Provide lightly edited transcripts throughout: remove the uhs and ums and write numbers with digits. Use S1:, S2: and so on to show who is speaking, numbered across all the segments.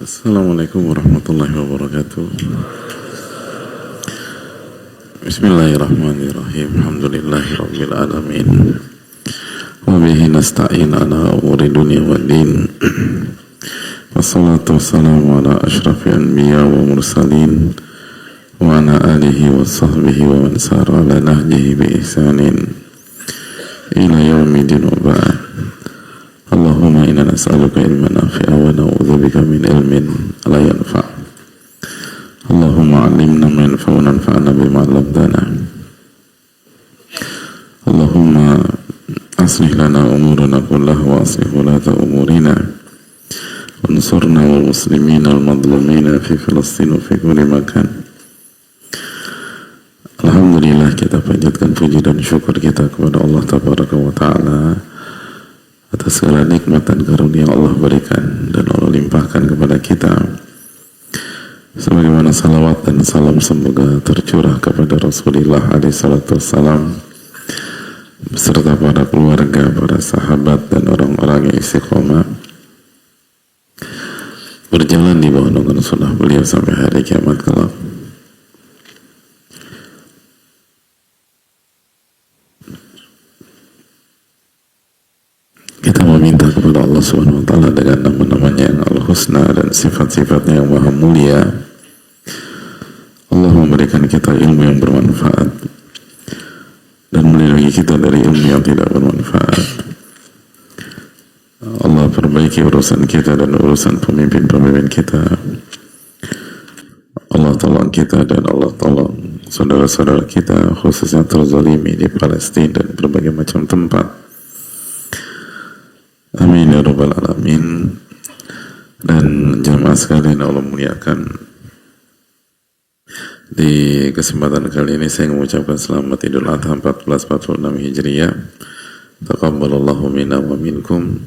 S1: Assalamualaikum warahmatullahi wabarakatuh. Bismillahirrahmanirrahim. Alhamdulillahi rabbil alamin. Wa bihi nasta'in ala umuri dunya waddin. Wassalatu wassalamu ala asyrafil anbiya wa mursalin wa ala alihi wa sahbihi wa man sara ala nahjihi bi ihsanin ila yaumidin wa ba'd. Allahumma inna nas'aluka ilman nafi'a wa na'udzubika min ilmin la yanfa'. Allahumma 'allimna ma yanfa'una wanfa'na bima 'allamtana. Allahumma aslih lana umurana kullaha wa aslih ulata umurina wansurna wal muslimina wal madlumina fi Filistin wa fi kulli makan. Alhamdulillah, kita panjatkan puji dan syukur kita kepada Allah Tabaraka wa Ta'ala atas segala nikmat dan karunia Allah berikan dan Allah limpahkan kepada kita, sebagaimana salawat dan salam semoga tercurah kepada Rasulullah SAW beserta para keluarga, para sahabat dan orang-orang yang istiqomah berjalan di bawah naungan sunnah beliau sampai hari kiamat kelak. Kita meminta kepada Allah Subhanahu wa Ta'ala dengan nama-namanya yang Al-Husna dan sifat-sifatnya yang maha mulia, Allah memberikan kita ilmu yang bermanfaat dan melindungi kita dari ilmu yang tidak bermanfaat. Allah perbaiki urusan kita dan urusan pemimpin-pemimpin kita. Allah tolong kita dan Allah tolong saudara-saudara kita, khususnya terzalimi di Palestina dan berbagai macam tempat. Amin ya rabbal alamin. Dan jamaah sekalian Allah muliakan, di kesempatan kali ini saya mengucapkan selamat Idul Adha 1446 Hijriah. Taqabbalallahu minna wa minkum.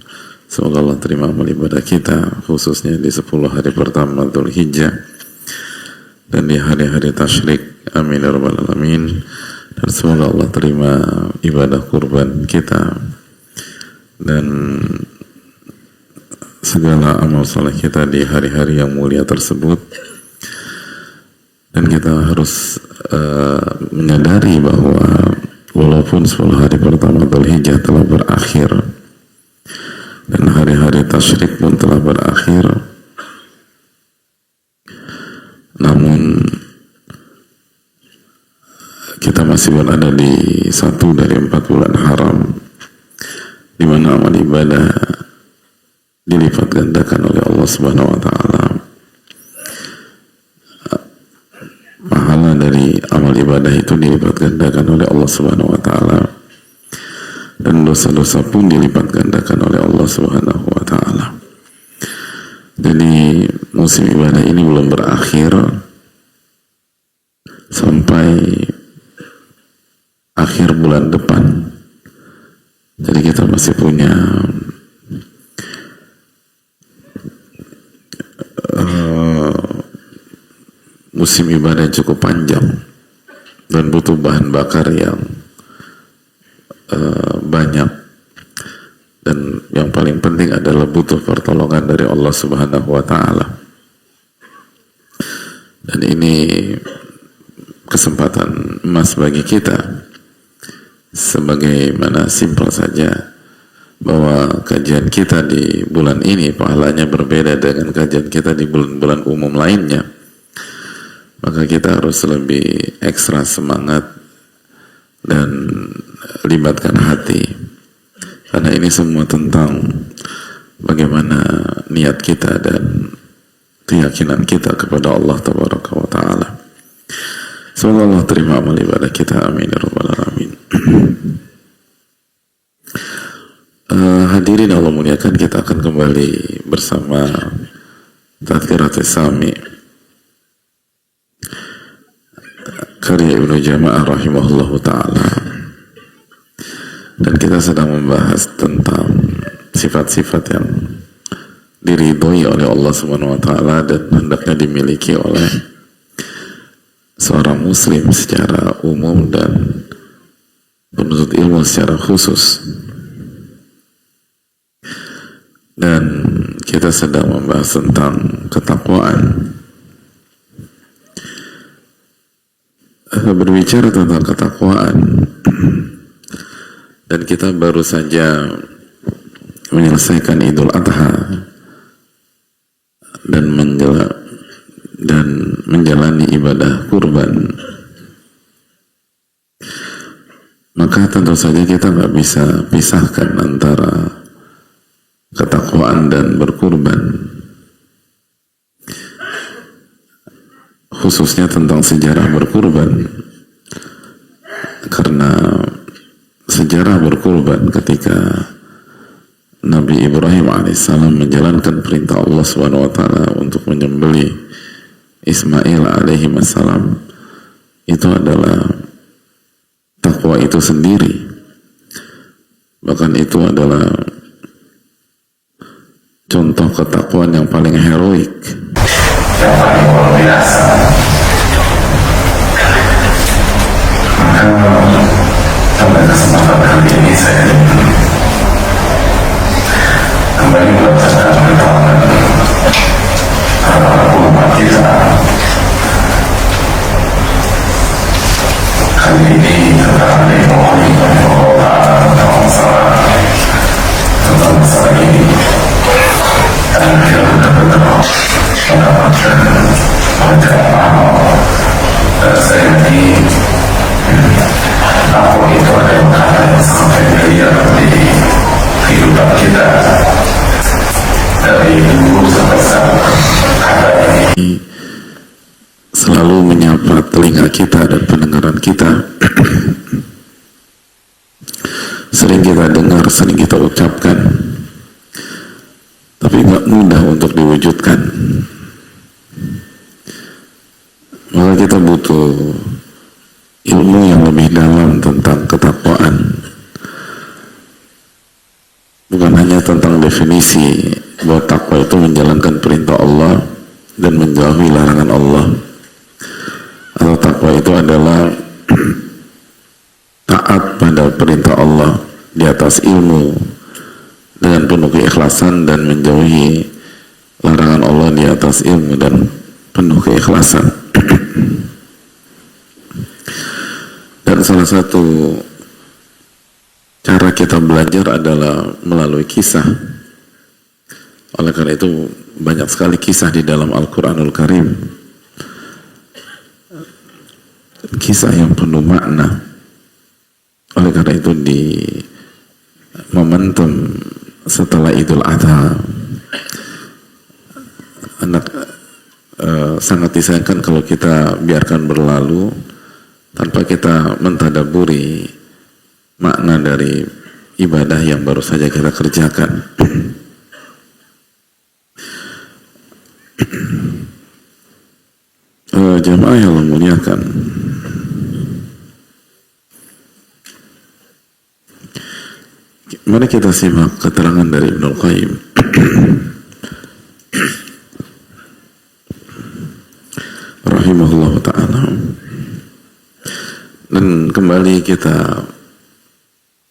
S1: Semoga Allah terima amal ibadah kita, khususnya di 10 hari pertama Dzulhijjah dan di hari-hari tasyrik. Amin ya rabbal alamin. Dan semoga Allah terima ibadah kurban kita dan segala amal saleh kita di hari-hari yang mulia tersebut. Dan kita harus menyadari bahwa walaupun 10 hari pertama Dzulhijjah telah berakhir dan hari-hari tasyrik pun telah berakhir, namun kita masih berada di satu dari 4 bulan haram di mana amal ibadah dilipat gandakan oleh Allah Subhanahu wa Ta'ala. Pahala dari amal ibadah itu dilipat gandakan oleh Allah Subhanahu wa Ta'ala, dan dosa-dosa pun dilipat gandakan oleh Allah Subhanahu wa Ta'ala. Jadi musim ibadah ini belum berakhir sampai akhir bulan depan. Jadi kita masih punya musim ibadah yang cukup panjang dan butuh bahan bakar yang banyak, dan yang paling penting adalah butuh pertolongan dari Allah Subhanahu wa Ta'ala. Dan ini kesempatan emas bagi kita. Sebagaimana simpel saja bahwa kajian kita di bulan ini pahalanya berbeda dengan kajian kita di bulan-bulan umum lainnya, maka kita harus lebih ekstra semangat dan libatkan hati, karena ini semua tentang bagaimana niat kita dan keyakinan kita kepada Allah Tabaraka wa Ta'ala. Semoga Allah terima amal ibadah kita. Amin ya rabbal alamin. Hadirin Allah muliakan, kita akan kembali bersama Tadhkiratus Sami karya Ibnu Jama'ah rahimahullahu ta'ala, dan kita sedang membahas tentang sifat-sifat yang diridhoi oleh Allah Subhanahu wa Ta'ala dan hendaknya dimiliki oleh seorang muslim secara umum dan penuntut ilmu secara khusus. Dan kita sedang membahas tentang ketakwaan. Berbicara tentang ketakwaan, dan kita baru saja menyelesaikan Idul Adha dan menjalani ibadah kurban, maka tentu saja kita nggak bisa pisahkan antara ketakwaan dan berkurban, khususnya tentang sejarah berkurban. Karena sejarah berkurban ketika Nabi Ibrahim alaihissalam menjalankan perintah Allah SWT untuk menyembelih Ismail alaihi wassalam, itu adalah takwa itu sendiri. Bahkan itu adalah contoh ketakwaan yang paling heroik, yang paling luar biasa. Maka pada kesempatan kali ini saya kembali membacakan pertolongan para ulama kita. Kali ini tentang Ibrahim tentang masalah ini, dan kita benar-benar mendapatkan pelajaran amal. Saya ini takwa itu adalah hal yang sangat familiar di kehidupan kita dari dulu sampai sekarang. Kata ini selalu menyapa telinga kita dan pendengaran kita. Sering kita dengar, sering kita ucapkan, tapi nggak mudah untuk diwujudkan. Maka kita butuh ilmu yang lebih dalam tentang ketakwaan, bukan hanya tentang definisi bahwa takwa itu menjalankan perintah Allah dan menjauhi larangan Allah, atau takwa itu adalah taat pada perintah Allah di atas ilmu dengan penuh keikhlasan, dan menjauhi larangan Allah di atas ilmu dan penuh keikhlasan. Dan salah satu cara kita belajar adalah melalui kisah. Oleh karena itu banyak sekali kisah di dalam Al-Quranul Karim, kisah yang penuh makna. Oleh karena itu di momentum setelah Idul Adha, sangat disayangkan kalau kita biarkan berlalu tanpa kita mentadaburi makna dari ibadah yang baru saja kita kerjakan. Jamaah yang Allah muliakan, mari kita simak keterangan dari Ibnul Qayyim. Rahimahullah ta'ala. Dan kembali kita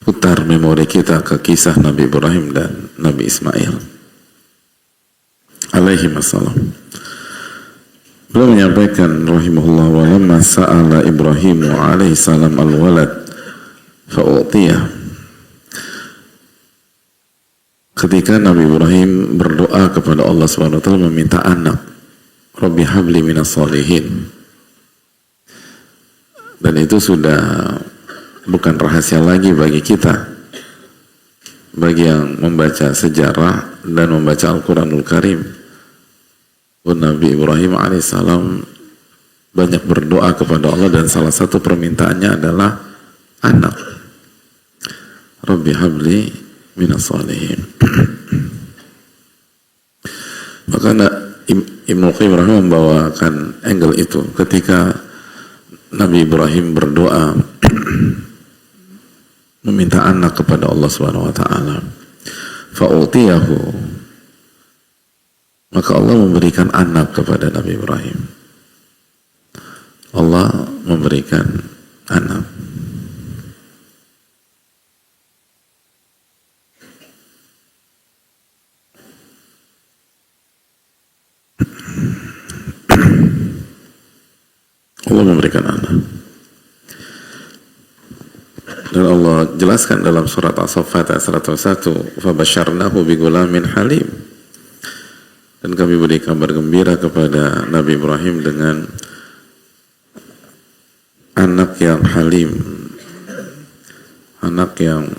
S1: putar memori kita ke kisah Nabi Ibrahim dan Nabi Ismail alaihi wassalam. Beliau menyampaikan rahimahullah, wa lamma sa'ala Ibrahim alaihi salam al-walad fa'utiyah. Ketika Nabi Ibrahim berdoa kepada Allah SWT meminta anak, Rabbi habli minas salihin. Dan itu sudah bukan rahasia lagi bagi kita, bagi yang membaca sejarah dan membaca Al-Quranul Karim. Nabi Ibrahim alaihissalam banyak berdoa kepada Allah, dan salah satu permintaannya adalah anak. Rabbi habli minas salihin. Maka Ibnu Qayyim membawakan angle itu ketika Nabi Ibrahim berdoa meminta anak kepada Allah Subhanahu wa taala. Fa'utiyahu. Maka Allah memberikan anak kepada Nabi Ibrahim. Allah memberikan anak. Allah memberikan anak. Dan Allah jelaskan dalam surat As-Saffat ayat 101, "Fabasyarnahu bigulamin halim." Dan kami beri kabar gembira kepada Nabi Ibrahim dengan anak yang halim, anak yang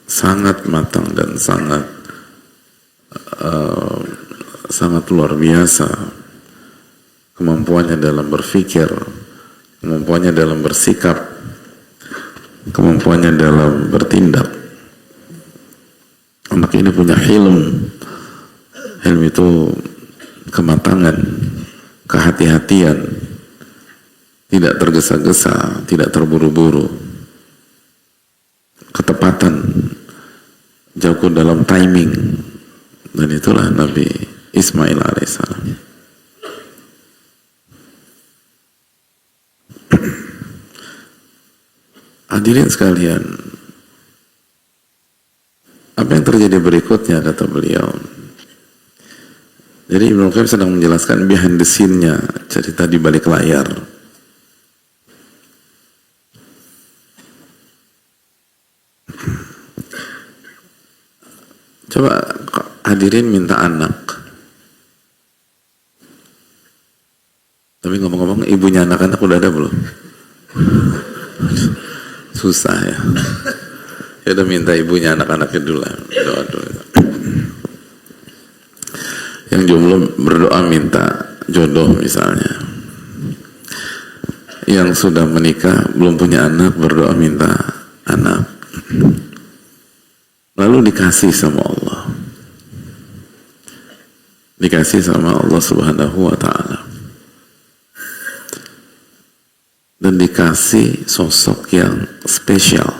S1: sangat matang dan sangat luar biasa kemampuannya dalam berpikir, kemampuannya dalam bersikap, kemampuannya dalam bertindak. Anak ini punya hilm. Hilm itu kematangan, kehati-hatian, tidak tergesa-gesa, tidak terburu-buru, ketepatan, jago dalam timing. Dan itulah Nabi Ismail alaihissalam. Hadirin sekalian, apa yang terjadi berikutnya, kata beliau. Jadi Ibnu Qayyim sedang menjelaskan behind the scene-nya, cerita di balik layar. Coba hadirin minta anak. Tapi ngomong-ngomong, ibunya anak-anak udah ada belum? Susah ya. Ya udah minta ibunya anak-anaknya dulu lah. Doa dulu. Yang jomblo berdoa minta jodoh misalnya. Yang sudah menikah belum punya anak berdoa minta anak. Lalu dikasih sama Allah. Dikasih sama Allah Subhanahu wa ta'ala. Dan dikasih sosok yang spesial.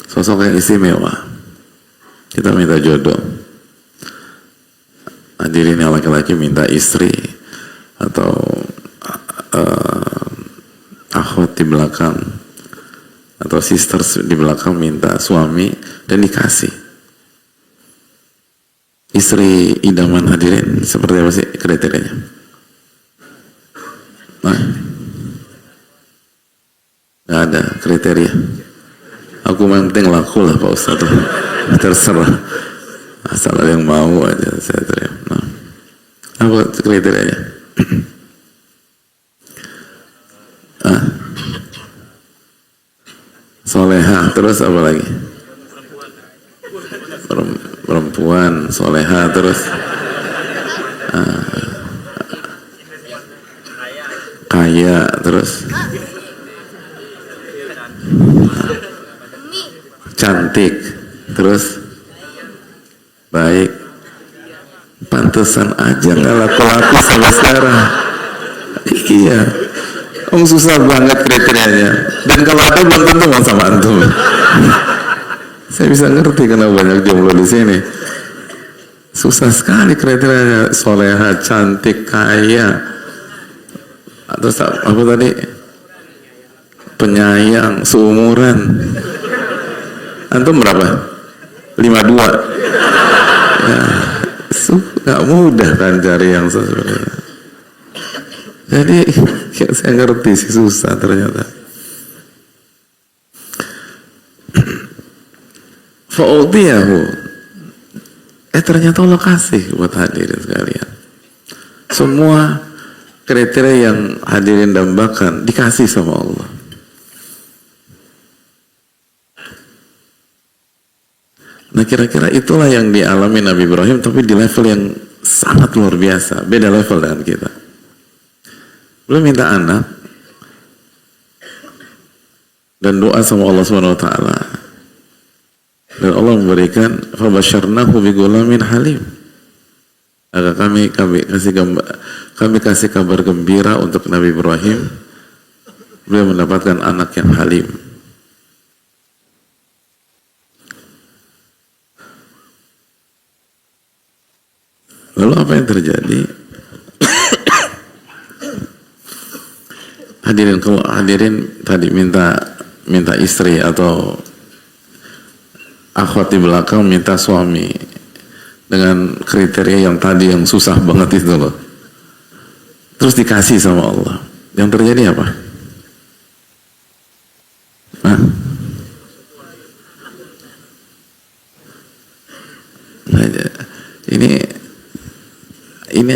S1: Sosok yang istimewa. Kita minta jodoh. Hadirin yang laki-laki minta istri atau akhwat di belakang atau sisters di belakang minta suami dan dikasih. Istri idaman hadirin seperti apa sih kriterianya? Nggak ada kriteria. Aku yang penting laku lah Pak Ustadz. Terserah. Asal ada yang mau aja saya terima. Nah, apa kriterianya? Soleha, terus apa lagi? Perempuan, soleha, terus kaya, terus cantik, terus baik. Pantesan aja nggak laku-laku sampai sekarang. Iya, susah banget kriterianya. Dan kalau ada belum tentu mau sama antum. Saya bisa ngerti kenapa banyak jomblo di sini. Susah sekali kriterianya. Soleha, cantik, kaya. Atau apa tadi? Penyayang, seumuran. Antum berapa? 52. Ya, nggak mudah kan cari yang sesuai. Jadi saya ngerti sih susah ternyata. Fa'udiyahu. Ternyata Allah kasih buat hadirin sekalian. Semua kriteria yang hadirin dambakan dikasih sama Allah. Nah kira-kira itulah yang dialami Nabi Ibrahim, tapi di level yang sangat luar biasa, beda level dengan kita. Belum minta anak dan doa sama Allah Subhanahu wa taala. Dan Allah memberikan fabasyarnahu bigulamin halim. Agar kami kasih kabar gembira untuk Nabi Ibrahim, beliau mendapatkan anak yang halim. Lalu apa yang terjadi? Hadirin, kalau hadirin tadi minta istri atau akhwat di belakang minta suami dengan kriteria yang tadi yang susah banget itu loh. terus dikasih sama Allah, yang terjadi apa? Hah? Ini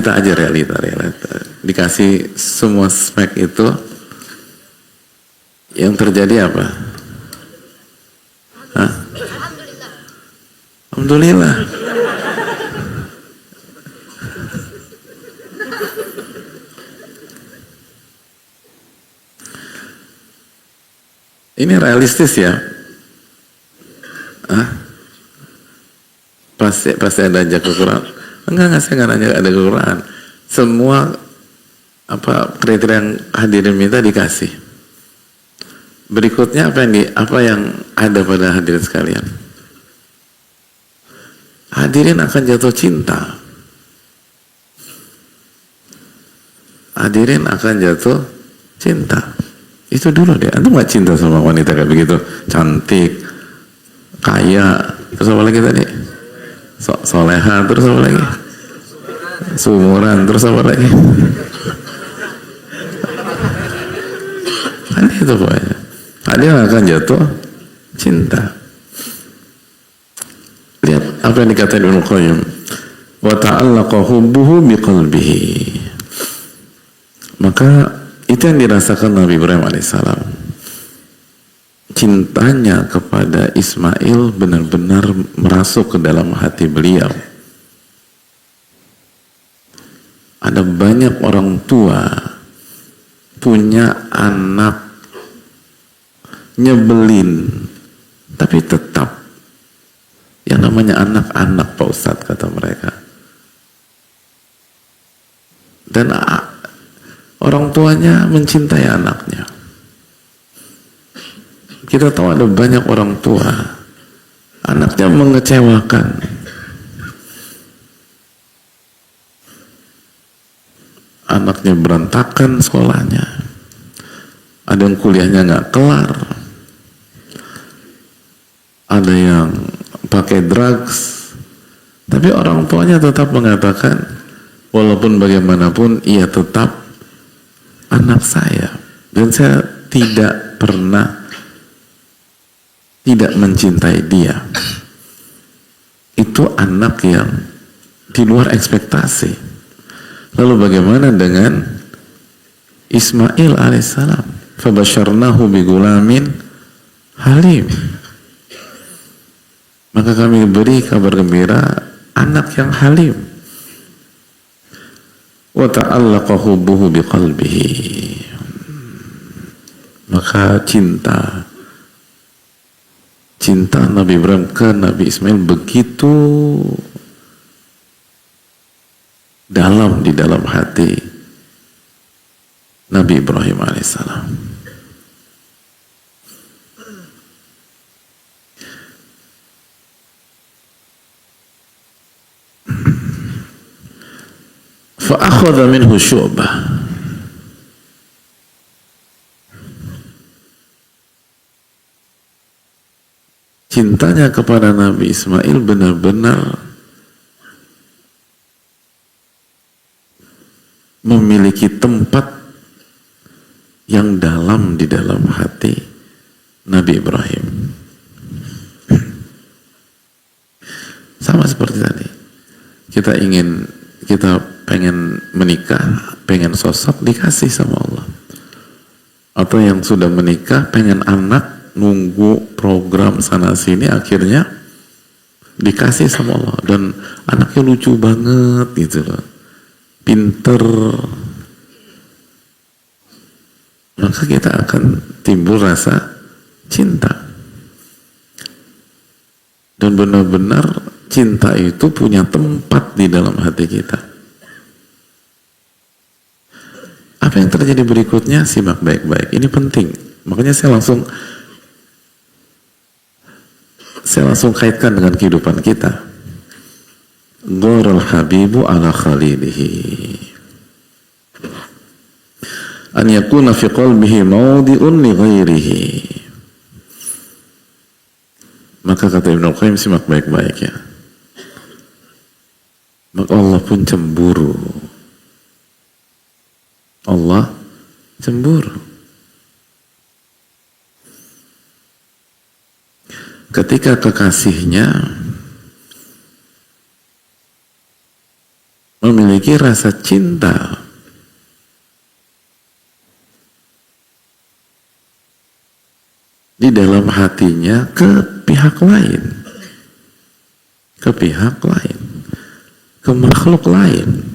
S1: aja realita, dikasih semua spek itu, yang terjadi apa? Hah? Alhamdulillah. Ini realistis ya? Hah? Pasti ada aja kekurangan. Enggak, saya nggak nanya ada kekurangan. Semua kriteria yang hadirin minta dikasih. Berikutnya apa yang ada pada hadirin sekalian? Hadirin akan jatuh cinta. Hadirin akan jatuh cinta. Itu dulu deh. Antum nggak cinta sama wanita kayak begitu, cantik, kaya, terus apa lagi tadi? Soleha, terus apa lagi? Seumuran, terus apa lagi? Kan itu pokoknya. Hadirin akan jatuh cinta. Lihat apa yang dikatakan Ibnu Qayyim. Wa ta'allaqa hubbuhu biqalbihi. Maka itu yang dirasakan Nabi Ibrahim alaihissalam. Cintanya kepada Ismail benar-benar merasuk ke dalam hati beliau. Ada banyak orang tua punya anak nyebelin, tapi tetap yang namanya anak-anak Pak Ustadz kata mereka. Dan orang tuanya mencintai anaknya. Kita tahu ada banyak orang tua anaknya mengecewakan, anaknya berantakan sekolahnya, ada yang kuliahnya nggak kelar, ada yang pakai drugs, tapi orang tuanya tetap mengatakan walaupun bagaimanapun ia tetap anak saya, dan saya tidak pernah tidak mencintai dia. Itu anak yang di luar ekspektasi. Lalu bagaimana dengan Ismail alaihissalam? Fabasyarnahu bigulamin halim. Maka kami beri kabar gembira anak yang halim. Wa ta'allaqa hubbuhu biqalbihi. Maka cinta Nabi Ibrahim ke Nabi Ismail begitu dalam di dalam hati Nabi Ibrahim alaihissalam. Fa'akhadha minhu syu'bah. Cintanya kepada Nabi Ismail benar-benar memiliki tempat yang dalam di dalam hati Nabi Ibrahim. Sama seperti tadi. Kita pengen menikah, pengen sosok dikasih sama Allah. Atau yang sudah menikah pengen anak, nunggu program sana sini, akhirnya dikasih sama Allah, dan anaknya lucu banget gitu loh, pinter, maka kita akan timbul rasa cinta, dan benar-benar cinta itu punya tempat di dalam hati kita. Apa yang terjadi berikutnya? Simak baik-baik, ini penting. Makanya saya langsung kaitkan dengan kehidupan kita. Gharal habibu ala khalilihi an yakuna fi qalbihi mawdi'un li ghairihi. Maka kata Ibnu Qayyim, simak baik-baik ya. Maka Allah pun cemburu Allah cemburu. Ketika kekasihnya memiliki rasa cinta di dalam hatinya ke pihak lain, ke makhluk lain,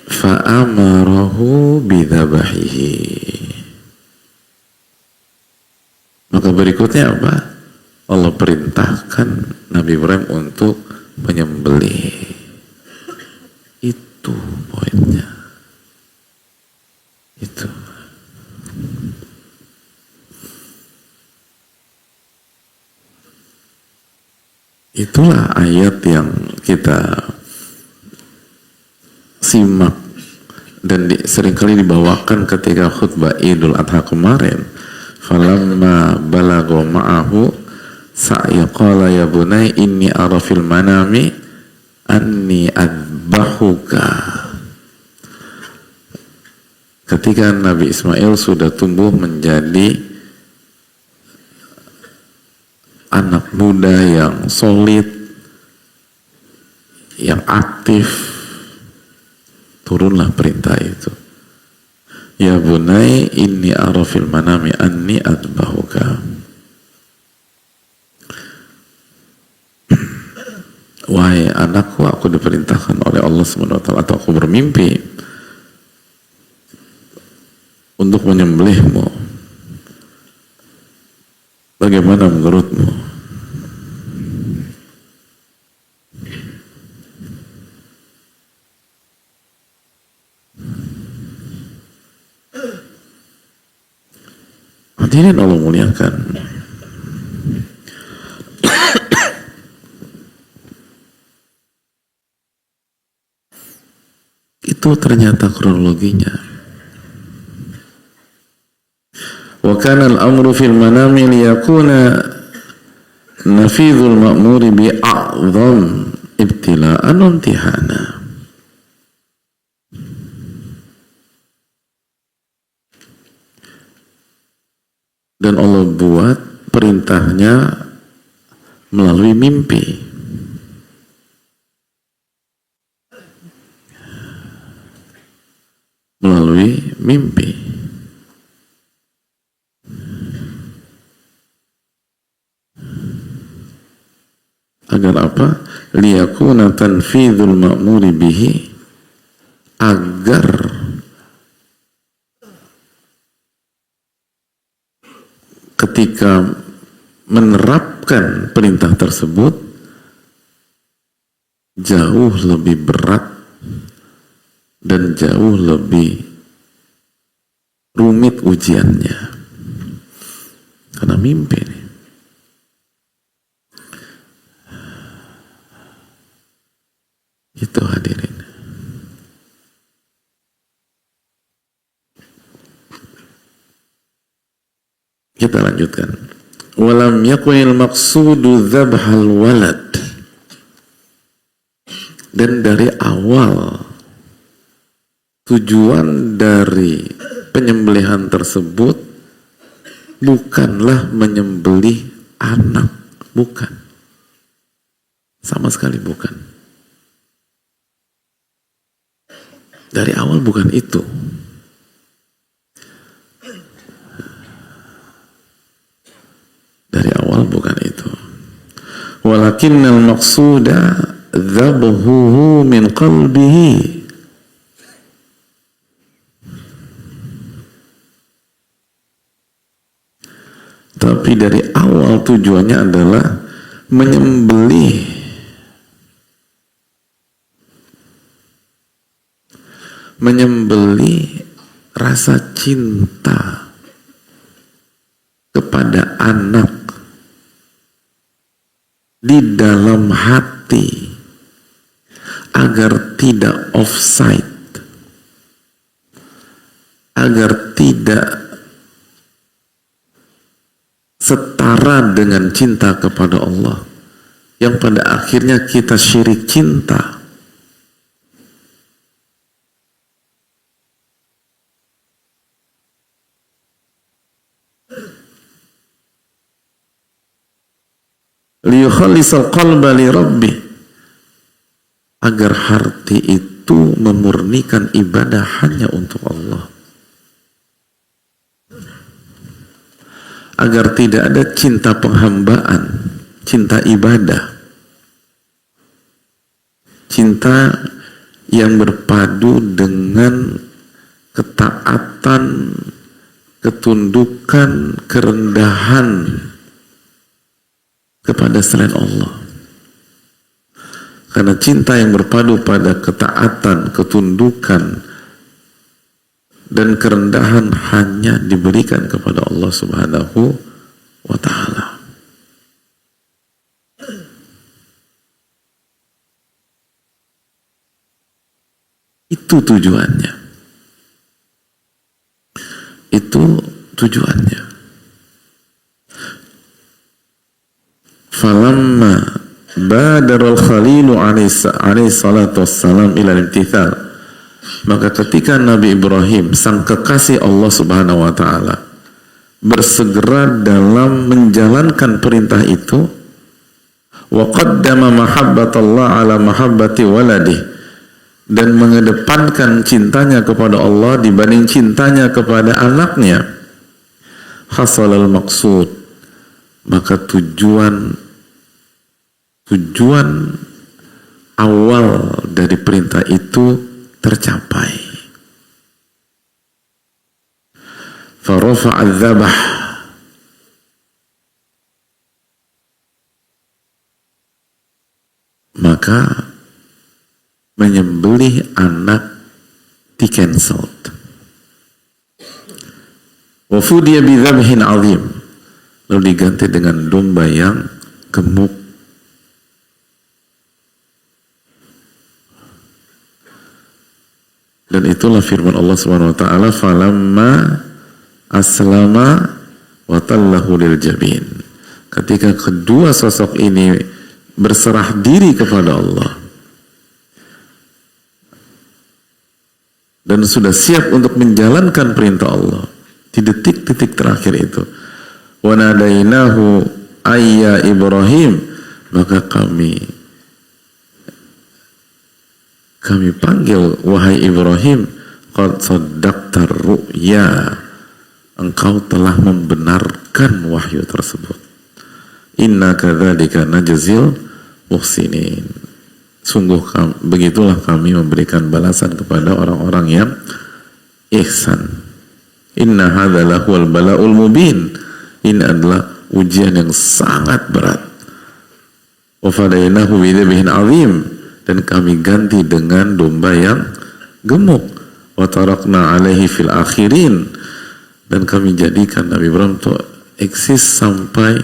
S1: fa'amarahu bidzabahihi, maka berikutnya apa? Allah perintahkan Nabi Ibrahim untuk menyembelih. Itu poinnya. Itu. Itulah ayat yang kita simak dan seringkali dibawakan ketika khutbah Idul Adha kemarin. Falamma balagha ma'ahu sa'ya qala ya bunay inni ara fil manami anni adbahuka. Ketika Nabi Ismail sudah tumbuh menjadi anak muda yang solid, yang aktif, turunlah perintah itu. Ya bunai inni ara fil manami anni adbahuka. Wahai anakku, aku diperintahkan oleh Allah SWT atau aku bermimpi untuk menyembelihmu. Bagaimana menurutmu? Hadirin Allah muliakan. Itu ternyata kronologinya. Wa kana al-amru fil manami liyakuna nafidhul ma'muri bi'a'zam ibtila'an wa imtihana. Dan Allah buat perintahnya melalui mimpi. Melalui mimpi. Agar apa? Liyakuna tanfidhul ma'muri bihi, agar ketika menerapkan perintah tersebut jauh lebih berat dan jauh lebih rumit ujiannya karena mimpi nih. Itu hadirin. Kita lanjutkan. Walam yakunil maqsudu dzabhal walad. Dan dari awal tujuan dari penyembelihan tersebut bukanlah menyembelih anak, bukan. Sama sekali bukan. Dari awal bukan itu. Dari awal bukan itu. Walakinnal maqsuda dzabhuhu min qalbihi. Tapi dari awal tujuannya adalah menyembelih rasa cinta kepada anak di dalam hati agar tidak offside, agar tidak setara dengan cinta kepada Allah yang pada akhirnya kita syirik cinta. liyukhallisal qalba li rabbih, agar hati itu memurnikan ibadah hanya untuk Allah, agar tidak ada cinta penghambaan, cinta ibadah, cinta yang berpadu dengan ketaatan, ketundukan, kerendahan kepada selain Allah. Karena cinta yang berpadu pada ketaatan, ketundukan, dan kerendahan hanya diberikan kepada Allah Subhanahu wa Ta'ala. Itu tujuannya. Itu tujuannya. Falamma badarul khalilu alaihi salatu wassalam ila imtithal, maka ketika Nabi Ibrahim, sang kekasih Allah Subhanahu wa Ta'ala, bersegera dalam menjalankan perintah itu, wa qaddama mahabbatallah ala mahabbati waladih, dan mengedepankan cintanya kepada Allah dibanding cintanya kepada anaknya, hasalal maqsud, maka tujuan awal dari perintah itu tercapai. Farafa'a dzabah, maka menyembelih anak di cancelled. Wa fudiya bi dzabhin 'azim, lalu diganti dengan domba yang gemuk. Dan itulah firman Allah Subhanahu wa Ta'ala, falamma aslama wa tallahu lil jabin, ketika kedua sosok ini berserah diri kepada Allah dan sudah siap untuk menjalankan perintah Allah di detik-detik terakhir itu, wa nadainahu ayya Ibrahim, maka kami panggil, wahai Ibrahim, qad saddaqta ru'ya, engkau telah membenarkan wahyu tersebut. Inna kadzalika najzil muhsinin, sungguh begitulah kami memberikan balasan kepada orang-orang yang ihsan. Inna hadza lahuwal bala'ul mubin, ini adalah ujian yang sangat berat. Wa fadainahu bi dzabhin 'azim, dan kami ganti dengan domba yang gemuk. Wa tarakna alaihi fil akhirin, dan kami jadikan Nabi Ibrahim itu eksis sampai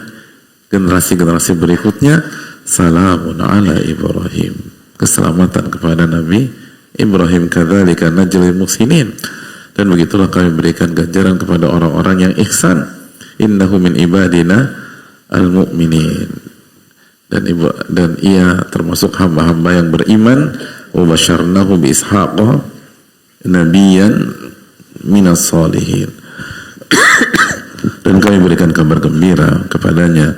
S1: generasi-generasi berikutnya. Salamun ala Ibrahim, keselamatan kepada Nabi Ibrahim. Kadzalika najzil muhsinin, dan begitulah kami berikan ganjaran kepada orang-orang yang ihsan. Innahu min ibadina al-mu'minin, dan ia termasuk hamba-hamba yang beriman. Wa basyarnahu bi ishaqa nabiyyan minas salihin, dan kami berikan kabar gembira kepadanya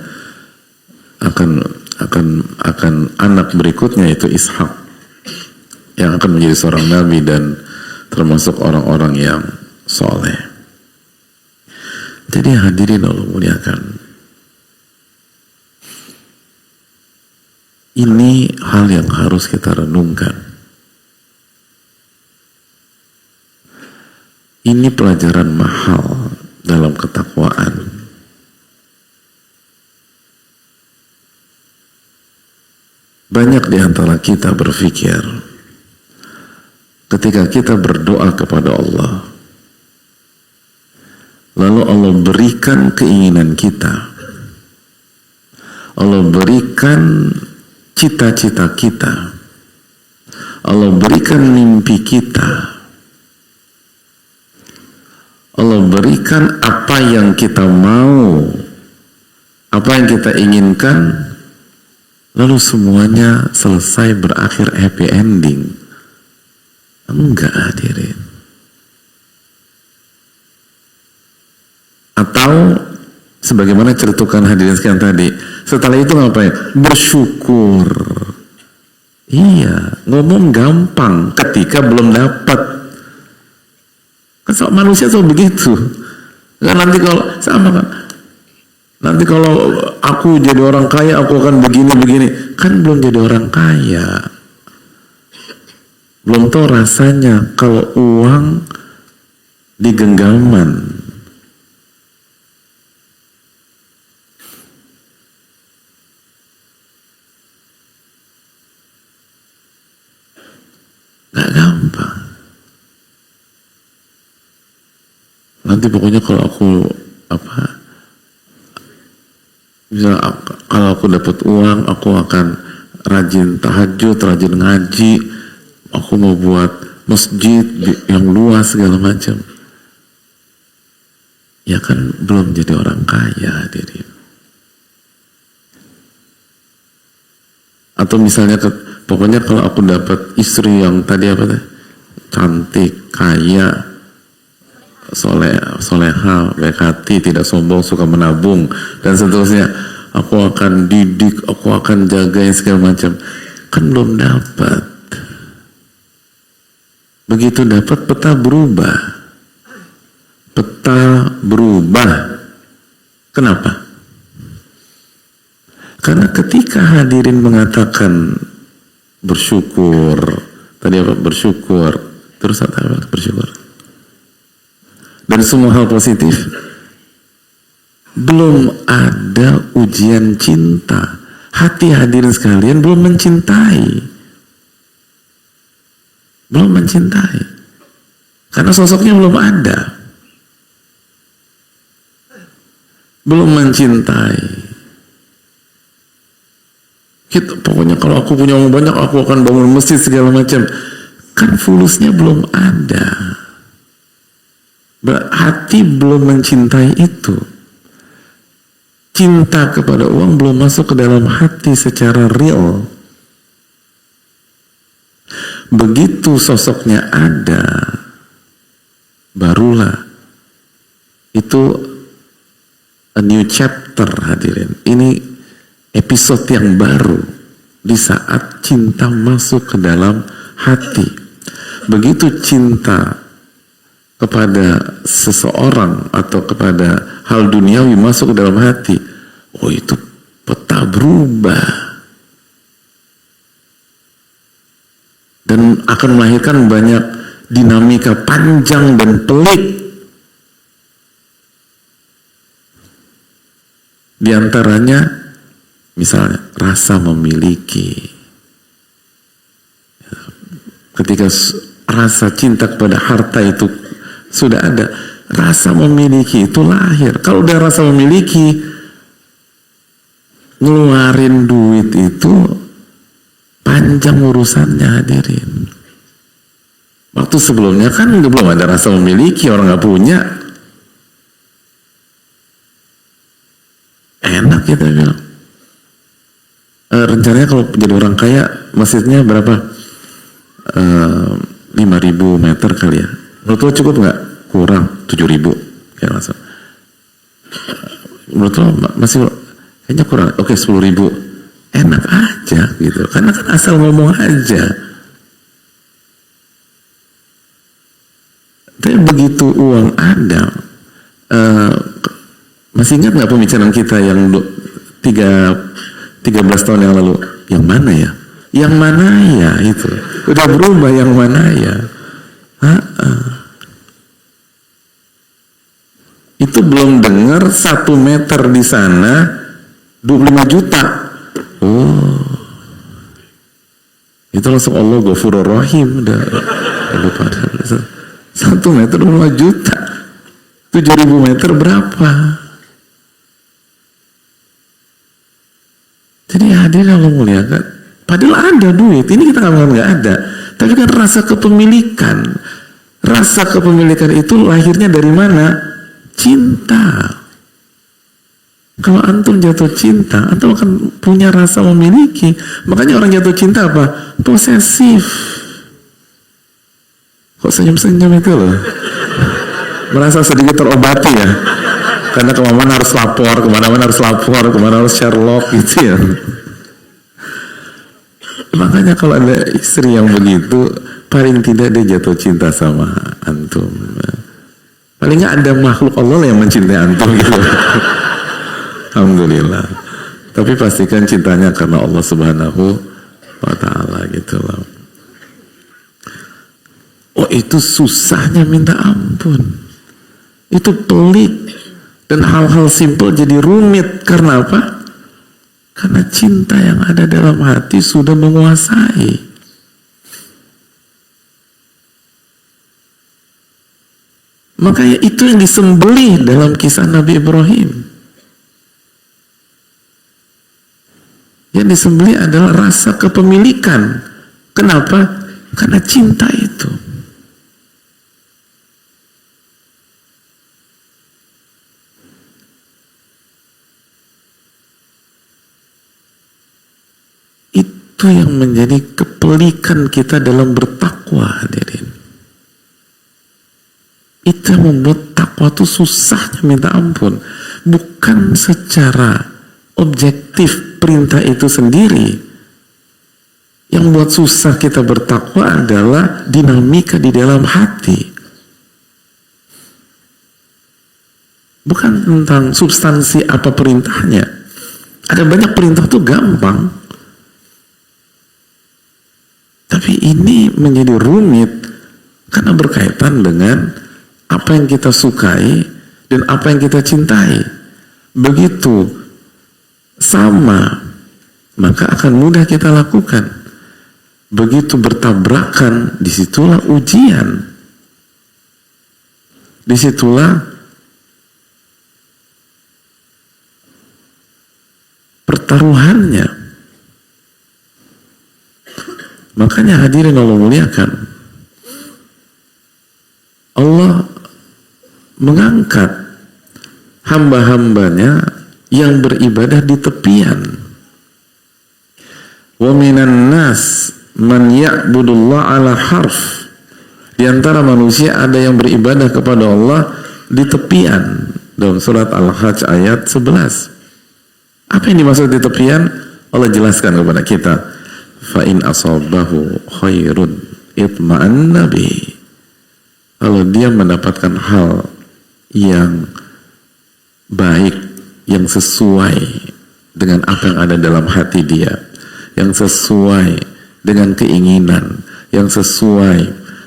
S1: akan anak berikutnya, yaitu Ishak, yang akan menjadi seorang nabi dan termasuk orang-orang yang soleh. Jadi hadirin Allah muliakan, ini hal yang harus kita renungkan. Ini pelajaran mahal dalam ketakwaan. Banyak di antara kita berpikir, ketika kita berdoa kepada Allah, lalu Allah berikan keinginan kita, Allah berikan cita-cita kita, Allah berikan mimpi kita, Allah berikan apa yang kita mau, apa yang kita inginkan, lalu semuanya selesai berakhir happy ending. Enggak, hadirin. Atau sebagaimana cetukan hadirin sekalian tadi. Setelah itu ngapain? Bersyukur. Iya, ngomong gampang ketika belum dapat. Kan manusia tuh begitu. Kan nanti kalau sama kan, nanti kalau aku jadi orang kaya aku akan begini. Kan belum jadi orang kaya, belum tahu rasanya kalau uang di genggaman. Gak gampang. Nanti pokoknya kalau aku bisa, kalau aku dapat uang aku akan rajin tahajud, rajin ngaji, aku mau buat masjid yang luas segala macam. Ya kan belum jadi orang kaya hadirin. Atau misalnya pokoknya kalau aku dapat istri yang tadi cantik, kaya, soleha, baik hati, tidak sombong, suka menabung dan seterusnya, aku akan didik, aku akan jagain segala macam. Kan belum dapat. Begitu dapat peta berubah. Kenapa? Karena ketika hadirin mengatakan bersyukur, tadi bersyukur, terus apa? Bersyukur dan semua hal positif, belum ada ujian cinta. Hati hadirin sekalian belum mencintai, karena sosoknya belum ada, belum mencintai. Pokoknya kalau aku punya uang banyak aku akan bangun masjid segala macam. Kan fulusnya belum ada. Hati belum mencintai itu. Cinta kepada uang belum masuk ke dalam hati secara real. Begitu sosoknya ada, barulah itu a new chapter hadirin. Ini episode yang baru di saat cinta masuk ke dalam hati. Begitu cinta kepada seseorang atau kepada hal duniawi masuk ke dalam hati, oh itu peta berubah dan akan melahirkan banyak dinamika panjang dan pelik. Di antaranya misalnya rasa memiliki. Ketika rasa cinta kepada harta itu sudah ada, rasa memiliki itu lahir. Kalau udah rasa memiliki, ngeluarin duit itu panjang urusannya hadirin. Waktu sebelumnya kan belum ada rasa memiliki, orang nggak punya, enak kita bilang. Rencananya kalau jadi orang kaya masjidnya berapa? 5.000 meter kali ya. Menurut lo cukup nggak? Kurang 7.000 kayak langsung. Menurut lo masih kayaknya kurang. Oke 10.000. Enak aja gitu. Karena kan asal ngomong aja. Tapi begitu uang ada, masih ingat nggak pembicaraan kita yang 13 tahun yang lalu? Yang mana ya? Yang mana ya itu? Udah berubah yang mana ya? Itu belum dengar 1 meter di sana 25 juta. Oh. Itu langsung Allah Ghafurur Rahim udah. 1 meter 25 juta. 7.000 meter berapa? Jadi hadirin Allah muliakan, padahal ada duit, ini kita nggak ada, tapi kan rasa kepemilikan itu lahirnya dari mana? Cinta. Kalau antum jatuh cinta, antum akan punya rasa memiliki. Makanya orang jatuh cinta apa? Posesif. Kok senyum-senyum itu loh? Merasa sedikit terobati ya? Karena kemana-mana harus lapor, kemana harus Sherlock gitu ya. Makanya kalau ada istri yang begitu, paling tidak dia jatuh cinta sama antum. Paling nggak ada makhluk Allah yang mencintai antum gitu. Alhamdulillah. Tapi pastikan cintanya karena Allah Subhanahu wa Ta'ala gitu loh. Oh, itu susahnya minta ampun. Itu pelik. Dan hal-hal simpel jadi rumit. Karena apa? Karena cinta yang ada dalam hati sudah menguasai. Makanya itu yang disembelih dalam kisah Nabi Ibrahim. Yang disembelih adalah rasa kepemilikan. Kenapa? Karena cinta itu. Itu yang menjadi kepelikan kita dalam bertakwa, hadirin. Itu yang membuat takwa itu susahnya minta ampun. Bukan secara objektif perintah itu sendiri. Yang buat susah kita bertakwa adalah dinamika di dalam hati. Bukan tentang substansi apa perintahnya. Ada banyak perintah itu gampang. Tapi ini menjadi rumit karena berkaitan dengan apa yang kita sukai dan apa yang kita cintai. Begitu sama, maka akan mudah kita lakukan. Begitu bertabrakan, disitulah ujian. Disitulah pertaruhannya. Makanya hadirin Allah muliakan, Allah mengangkat hamba-hambanya yang beribadah di tepian. Wa minan nas man ya'budullah ala harf. Di antara manusia ada yang beribadah kepada Allah di tepian. Dalam surat Al-Hajj ayat 11. Apa yang dimaksud di tepian? Allah jelaskan kepada kita. Fa in asabahu khairun itma'anna bihi. Kalau dia mendapatkan hal yang baik, yang sesuai dengan apa yang ada dalam hati dia, yang sesuai dengan keinginan, yang sesuai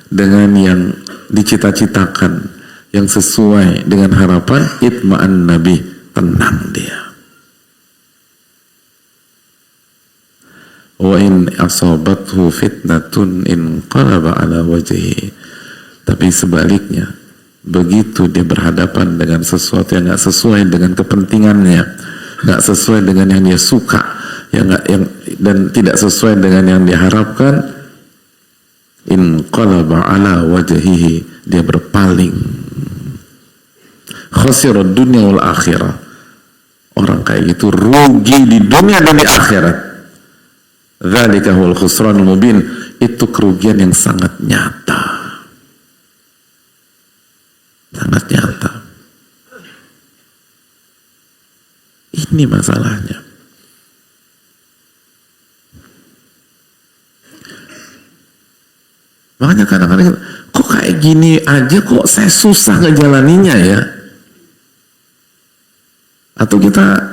S1: dengan yang dicita-citakan, yang sesuai dengan harapan, itma'anna bihi, tenang dia. Wa in asabathu fitnatun inqalaba ala wajhihi. Tapi sebaliknya, begitu dia berhadapan dengan sesuatu yang nggak sesuai dengan kepentingannya, nggak sesuai dengan yang dia suka, dan tidak sesuai dengan yang diharapkan, inqalaba ala wajhihi, dia berpaling. Khasirad dunya wal akhirah. Orang kayak gitu rugi di dunia dan di akhirat. Dzalika huwal khusranul mubin. Itu kerugian yang sangat nyata. Sangat nyata. Ini masalahnya. Makanya kadang-kadang kok kayak gini aja kok saya susah ngejalaninya ya. Atau kita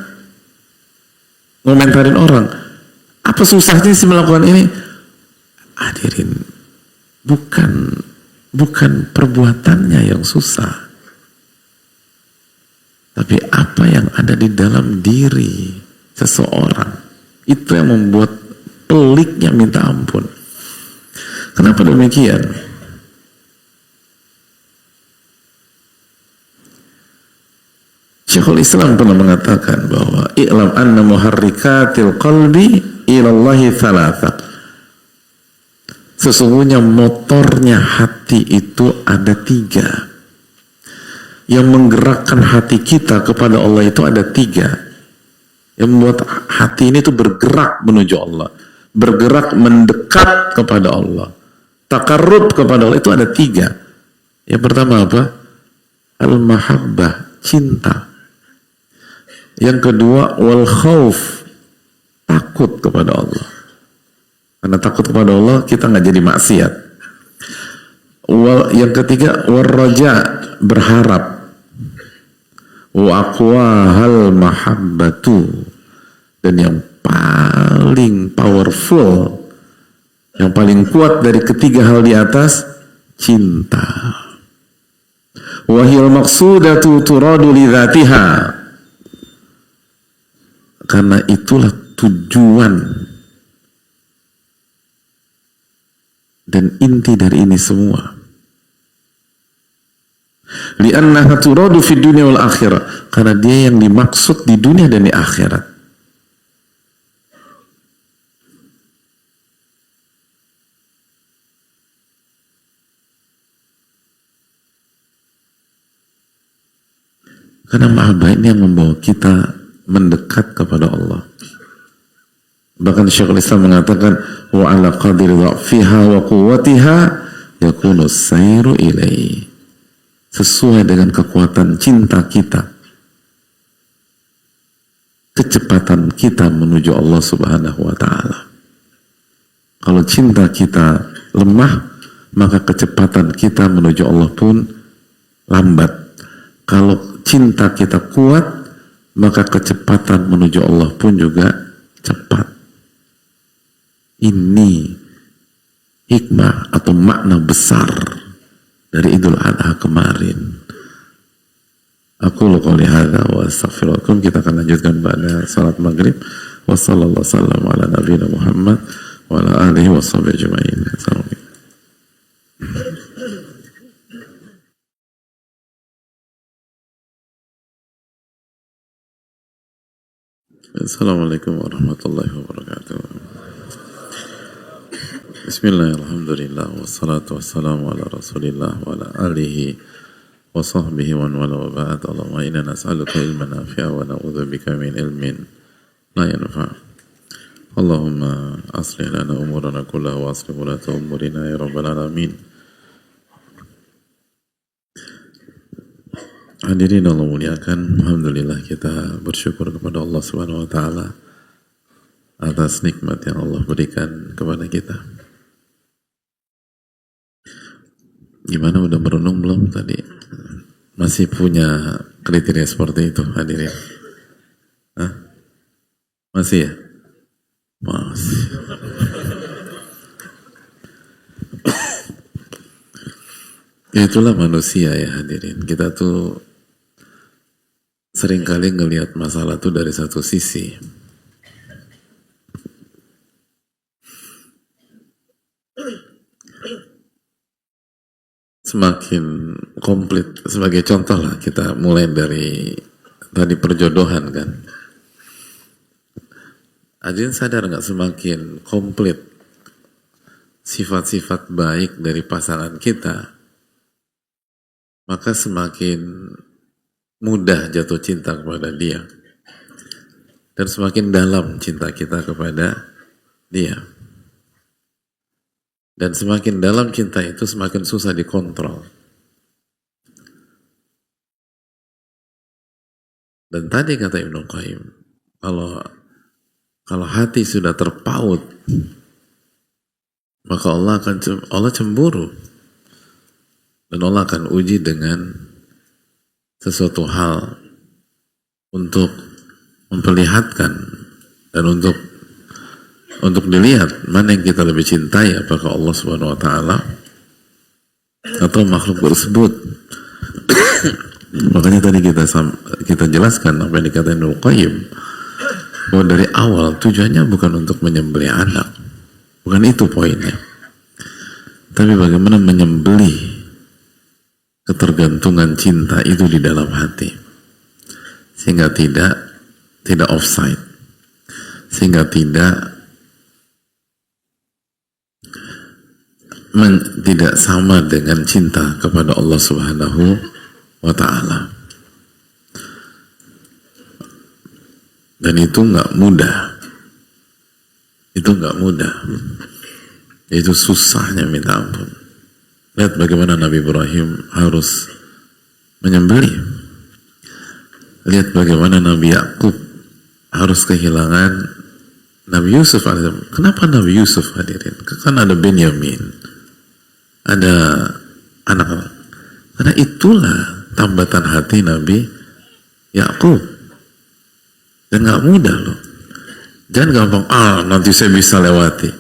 S1: ngomentarin orang, apa susahnya sih melakukan ini? Hadirin, bukan perbuatannya yang susah, tapi apa yang ada di dalam diri seseorang. Itu yang membuat peliknya minta ampun. Kenapa demikian? Syekhul Islam pernah mengatakan bahwa i'lam anna muharrikatil qalbi ilallahi thalatha. Sesungguhnya motornya hati itu ada 3. Yang menggerakkan hati kita kepada Allah itu ada 3. Yang membuat hati ini itu bergerak menuju Allah, bergerak mendekat kepada Allah, takarrub kepada Allah, itu ada 3. Yang pertama apa? Al-mahabbah, cinta. Yang kedua, wal khauf, takut kepada Allah. Karena takut kepada Allah, kita nggak jadi maksiat. Yang ketiga, wal raja, berharap. Wa aqwahal mahabbatu, dan yang paling powerful, yang paling kuat dari ketiga hal di atas, cinta. Wahil maqsudatu turadu li dzatiha, karena itulah tujuan dan inti dari ini semua. Li'annaha turadu fid dunya wal akhirah, karena dia yang dimaksud di dunia dan di akhirat. Karena mahabbah ini yang membawa kita mendekat kepada Allah. Bahkan Syekhul Islam mengatakan, wa ala qadri dha'fiha wa quwwatiha yakunu sayru ilaihi. Sesuai dengan kekuatan cinta kita, kecepatan kita menuju Allah Subhanahu wa ta'ala. Kalau cinta kita lemah, maka kecepatan kita menuju Allah pun lambat. Kalau cinta kita kuat, maka kecepatan menuju Allah pun juga cepat. Ini hikmah atau makna besar dari Idul Adha kemarin. Aku qouli hadza wa astaghfirullakum. Kita akan lanjutkan pada salat maghrib. Wa sallallahu sallam ala nabiyina Muhammad wa ala alihi wa sahbihi ajma'in. Assalamualaikum warahmatullahi wabarakatuh. Bismillah, alhamdulillah, wassalatu wassalamu ala rasulillah wa ala alihi wa sahbihi wa wala wa ba'd. Allahumma inna nas'aluka ilman nafi'a wa na'udzubika min ilmin la yanfa'. Allahumma aslih lana umurana kullaha wa aslih ulata umurina ya rabbal alamin. Hadirin Allah muliakan, alhamdulillah kita bersyukur kepada Allah Subhanahu wa taala atas nikmat yang Allah berikan kepada kita. Gimana, udah merenung belum tadi? Masih punya kriteria seperti itu hadirin? Hah? Masih ya? Masih. Ya itulah manusia ya hadirin. Kita tuh seringkali ngelihat masalah tuh dari satu sisi. Semakin komplit, sebagai contoh lah, kita mulai dari tadi perjodohan kan. Hadirin sadar nggak, semakin komplit sifat-sifat baik dari pasangan kita, maka semakin mudah jatuh cinta kepada dia. Dan semakin dalam cinta kita kepada dia. Dan semakin dalam cinta itu, semakin susah dikontrol. Dan tadi kata Ibnu Qayyim, kalau hati sudah terpaut, maka Allah cemburu. Dan Allah akan uji dengan sesuatu hal untuk memperlihatkan dan untuk dilihat mana yang kita lebih cintai, apakah Allah Subhanahu wa taala atau makhluk tersebut. Makanya tadi kita jelaskan apa yang dikatakan Ibnu Qayyim, bahwa dari awal tujuannya bukan untuk menyembelih anak, bukan itu poinnya, tapi bagaimana menyembelih ketergantungan cinta itu di dalam hati, sehingga tidak offside, sehingga tidak sama dengan cinta kepada Allah Subhanahu wa ta'ala. Dan itu nggak mudah. Itu nggak mudah. Itu susahnya minta ampun. Lihat bagaimana Nabi Ibrahim harus menyembelih. Lihat bagaimana Nabi Yakub harus kehilangan Nabi Yusuf alaihissalam. Kenapa Nabi Yusuf hadirin? Kan ada Benyamin, ada anak-anak. Karena itulah tambatan hati Nabi Yakub. Dan gak mudah loh. Jangan gampang, nanti saya bisa lewati.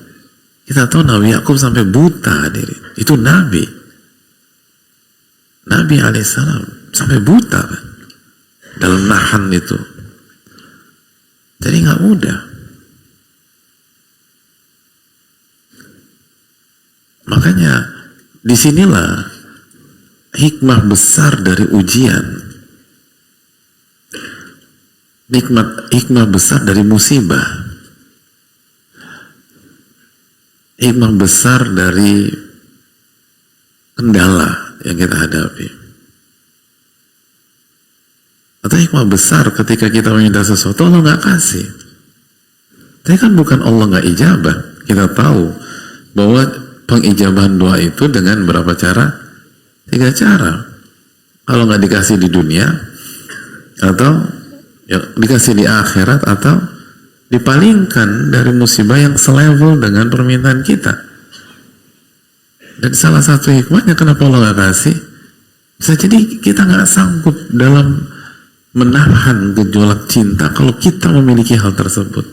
S1: Kita tahu Nabi Yakub sampai buta hadirin. Itu Nabi. Nabi alaihissalam sampai buta kan. Dalam nahan itu. Jadi gak mudah. Makanya disinilah hikmah besar dari ujian, hikmah besar dari musibah, hikmah besar dari kendala yang kita hadapi, atau hikmah besar ketika kita meminta sesuatu Allah nggak kasih. Tapi kan bukan Allah nggak ijabah. Kita tahu bahwa pengijabahan doa itu dengan berapa cara? 3 cara. Kalau nggak dikasih di dunia, atau ya, dikasih di akhirat, atau dipalingkan dari musibah yang selevel dengan permintaan kita. Dan salah satu hikmahnya kenapa Allah nggak kasih, bisa jadi kita nggak sanggup dalam menahan gejolak cinta kalau kita memiliki hal tersebut.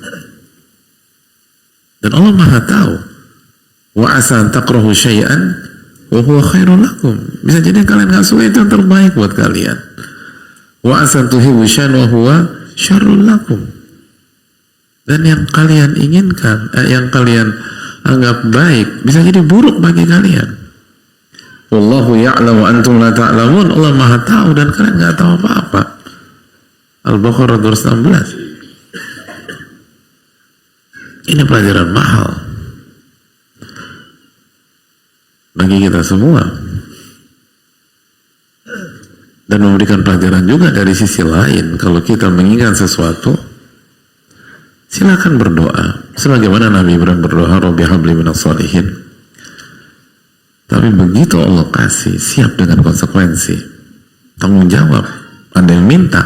S1: Dan Allah Maha tahu. Wa asa an takrahu syai'an wa huwa khairun lakum. Bisa jadi kalian nggak suka itu yang terbaik buat kalian. Wa asa an tuhibbu syai'an wa huwa syarrun lakum. Dan yang kalian inginkan, yang kalian anggap baik, bisa jadi buruk bagi kalian. Wallahu ya'lamu wa antum la ta'lamun. Allah Maha tahu dan kalian nggak tahu apa-apa. Al-Baqarah 216. Ini pelajaran mahal bagi kita semua, dan memberikan pelajaran juga dari sisi lain. Kalau kita menginginkan sesuatu, silakan berdoa sebagaimana Nabi Ibrahim berdoa, Rabbi habli minas shalihin. Tapi begitu Allah kasih, siap dengan konsekuensi, tanggung jawab. Anda yang minta,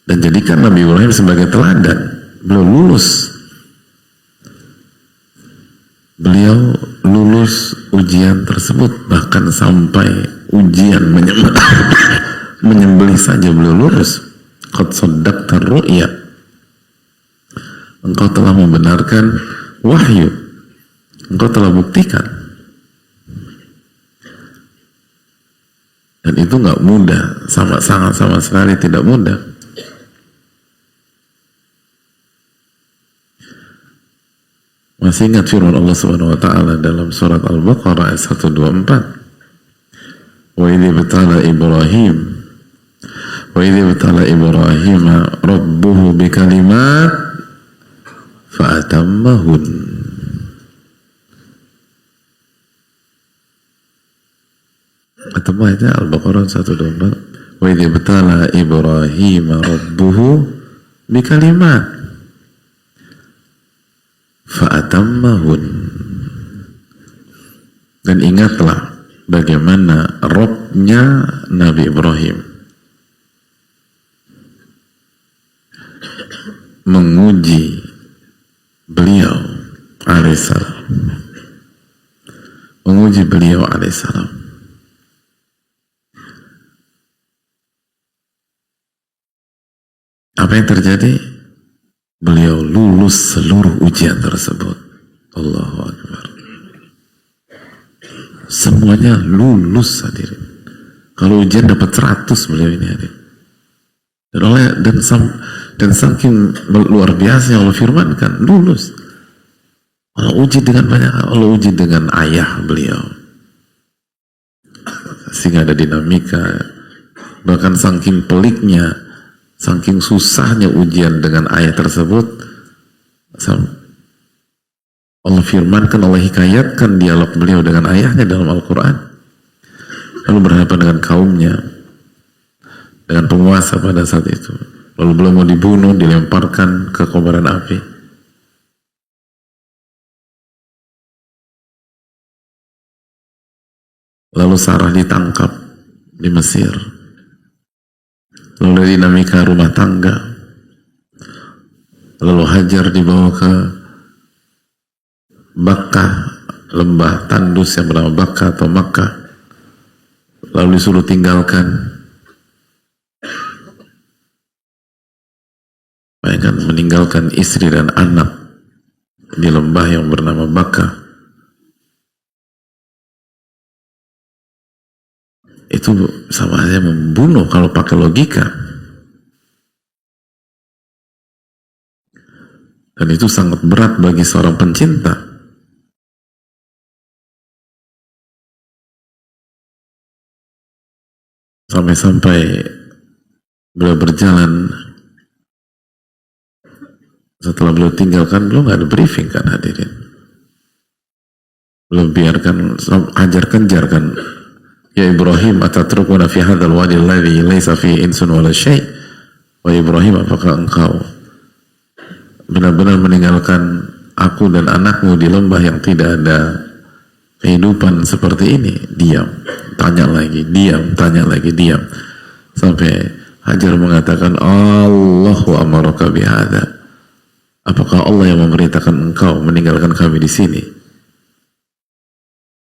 S1: dan jadikan Nabi Ibrahim sebagai teladan. Beliau lulus ujian tersebut, bahkan sampai ujian menyembelih saja beliau lulus. Qad saddaqta ru'ya, engkau telah membenarkan wahyu, engkau telah buktikan. Dan itu nggak mudah, sama sekali tidak mudah. Masih ingat firman Allah Subhanahu wa taala dalam surat Al-Baqarah ayat 124. Wa idh ibtala Ibrahim rabbuhu bikalimat fa'atammahun. Atau ayatnya Al-Baqarah 124. Wa idh ibtala Ibrahim rabbuhu bikalimat fa'atammahun. Dan ingatlah bagaimana Rabbnya Nabi Ibrahim menguji beliau alaihissalam, Apa yang terjadi? Beliau lulus seluruh ujian tersebut. Allahu Akbar. Semuanya lulus hadirin. Kalau ujian dapat 100 beliau ini hadirin. Dan saking luar biasa yang Allah firmankan, lulus. Allah uji dengan banyak, Allah uji dengan ayah beliau. Sehingga ada dinamika. Bahkan saking peliknya, saking susahnya ujian dengan ayat tersebut, Allah firmankan, Allah hikayatkan dialog beliau dengan ayahnya dalam Al-Quran. Lalu berhadapan dengan kaumnya, dengan penguasa pada saat itu. Lalu beliau mau dibunuh, dilemparkan ke kobaran api. Lalu Sarah ditangkap di Mesir. lalu dari dinamika rumah tangga, lalu Hajar dibawa ke Bakkah, lembah tandus yang bernama Bakkah atau Makkah, lalu disuruh tinggalkan. Bayangkan meninggalkan istri dan anak di lembah yang bernama Bakkah. Itu sama aja membunuh kalau pakai logika. Dan itu sangat berat bagi seorang pencinta. Sampai-sampai beliau berjalan, setelah beliau tinggalkan, beliau nggak ada briefing kan hadirin. Beliau biarkan, Hajar kejar kan, ya Ibrahim, atatrukuna fi hadzal wadi alladhi laysa fihi insun wala syai'. Wa Ibrahim, apakah engkau benar-benar meninggalkan aku dan anakmu di lembah yang tidak ada kehidupan seperti ini? Diam, tanya lagi, diam, tanya lagi, diam, sampai Hajar mengatakan, Allahu amaraka bihadza. Apakah Allah yang memerintahkan engkau meninggalkan kami di sini?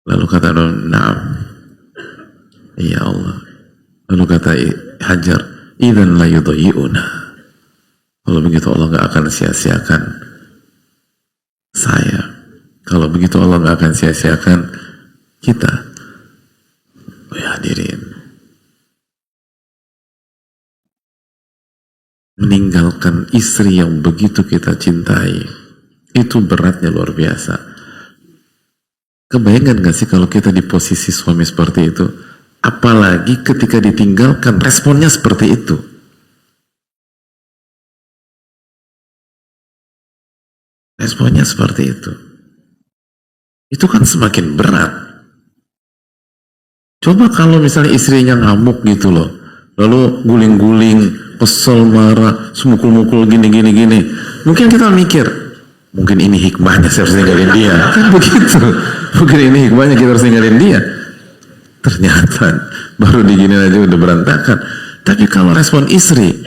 S1: Lalu kata Naam, iya Allah. Lalu kata Hajar, idzan la yudhi'una. Kalau begitu Allah nggak akan sia-siakan saya. Kalau begitu Allah nggak akan sia-siakan kita. Oh ya hadirin, meninggalkan istri yang begitu kita cintai, itu beratnya luar biasa. Kebayangkan gak sih kalau kita di posisi suami seperti itu? Apalagi ketika ditinggalkan, responnya seperti itu. Responnya seperti itu. Itu kan semakin berat. Coba kalau misalnya istrinya ngamuk gitu loh, lalu guling-guling, kesel, marah, semukul-mukul gini. Mungkin kita mikir, mungkin ini hikmahnya saya harus ninggalin dia. Kan begitu. Mungkin ini hikmahnya kita harus ninggalin dia. Ternyata baru diginin aja udah berantakan. Tapi kalau respon istri,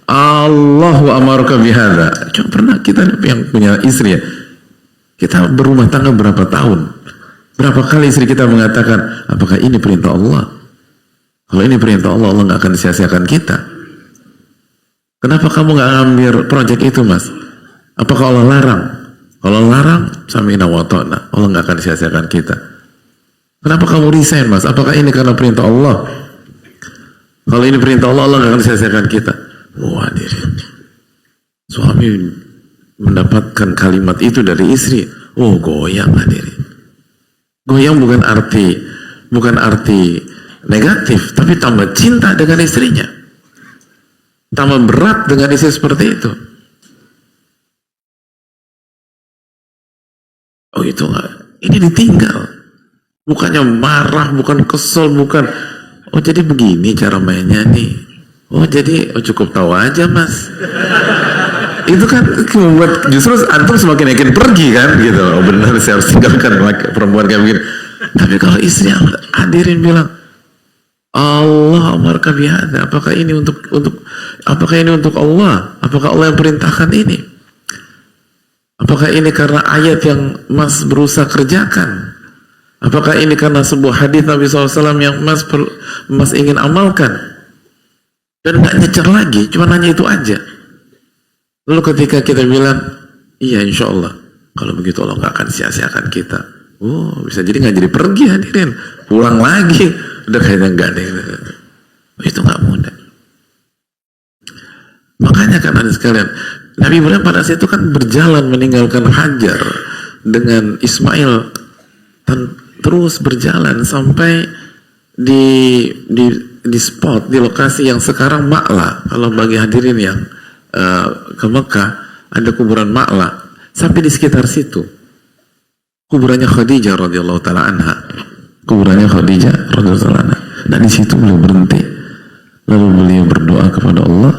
S1: Allahu amarka bihadza. Coba pernah kita yang punya istri ya, kita berumah tangga berapa tahun? Berapa kali istri kita mengatakan, apakah ini perintah Allah? Kalau ini perintah Allah, Allah nggak akan sia-siakan kita. Kenapa kamu nggak ngambil proyek itu, Mas? Apakah Allah larang? Kalau larang, sami'na wa ta'na. Allah nggak akan sia-siakan kita. Kenapa kamu resign, Mas? Apakah ini karena perintah Allah? Kalau ini perintah Allah, Allah nggak akan sia-siakan kita. Wah, hadirin. Suami mendapatkan kalimat itu dari istri, oh goyang hadirin. Goyang bukan arti negatif, tapi tambah cinta dengan istrinya, tambah berat dengan istri seperti itu. Oh itu enggak, ini ditinggal, bukannya marah, bukan kesel, bukan, oh jadi begini cara mainnya nih, oh jadi cukup tahu aja Mas. Itu kan membuat justru antum semakin yakin pergi kan gitu. Oh benar, saya harus tinggalkan perempuan kayak begini. Tapi kalau istri hadirin bilang, Allah amarka bihadza, apakah ini untuk Allah? Apakah Allah yang perintahkan ini? Apakah ini karena ayat yang Mas berusaha kerjakan? Apakah ini karena sebuah hadis Nabi SAW yang Mas ingin amalkan? Dan nggak nyecer lagi, cuma nanya itu aja. Lalu ketika kita bilang, iya insya Allah, kalau begitu Allah nggak akan sia-siakan kita. Oh, bisa jadi nggak jadi pergi hadirin, pulang lagi, udah kayaknya nggak ada. Itu nggak mudah. Makanya kan ada sekalian, Nabi Ibrahim pada saat itu kan berjalan meninggalkan Hajar dengan Ismail, terus berjalan sampai di spot, di lokasi yang sekarang Ma'la. Kalau bagi hadirin yang ke Mekah ada kuburan Ma'la, sampai di sekitar situ kuburannya Khadijah radhiyallahu taala anha, kuburannya Khadijah radhiyallahu taala anha. Dan di situ beliau berhenti, lalu beliau berdoa kepada Allah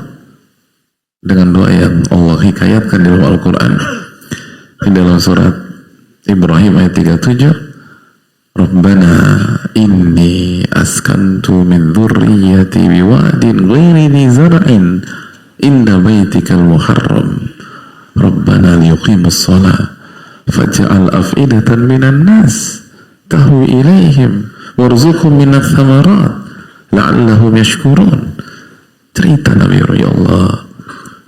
S1: dengan doa yang Allah hikayatkan di dalam Al-Quran, di dalam surat Ibrahim ayat 37. Rabbana inni askantu min dhurriyyati biwadin ghairi dhi zar'in inda baitikal muharram Rabbana liyuqimus shalah faj'al af'idatan minan nas tahwi ilaihim warzuqhum minats thamarat la'allahum yashkurun. Cerita Nabi, ya Allah,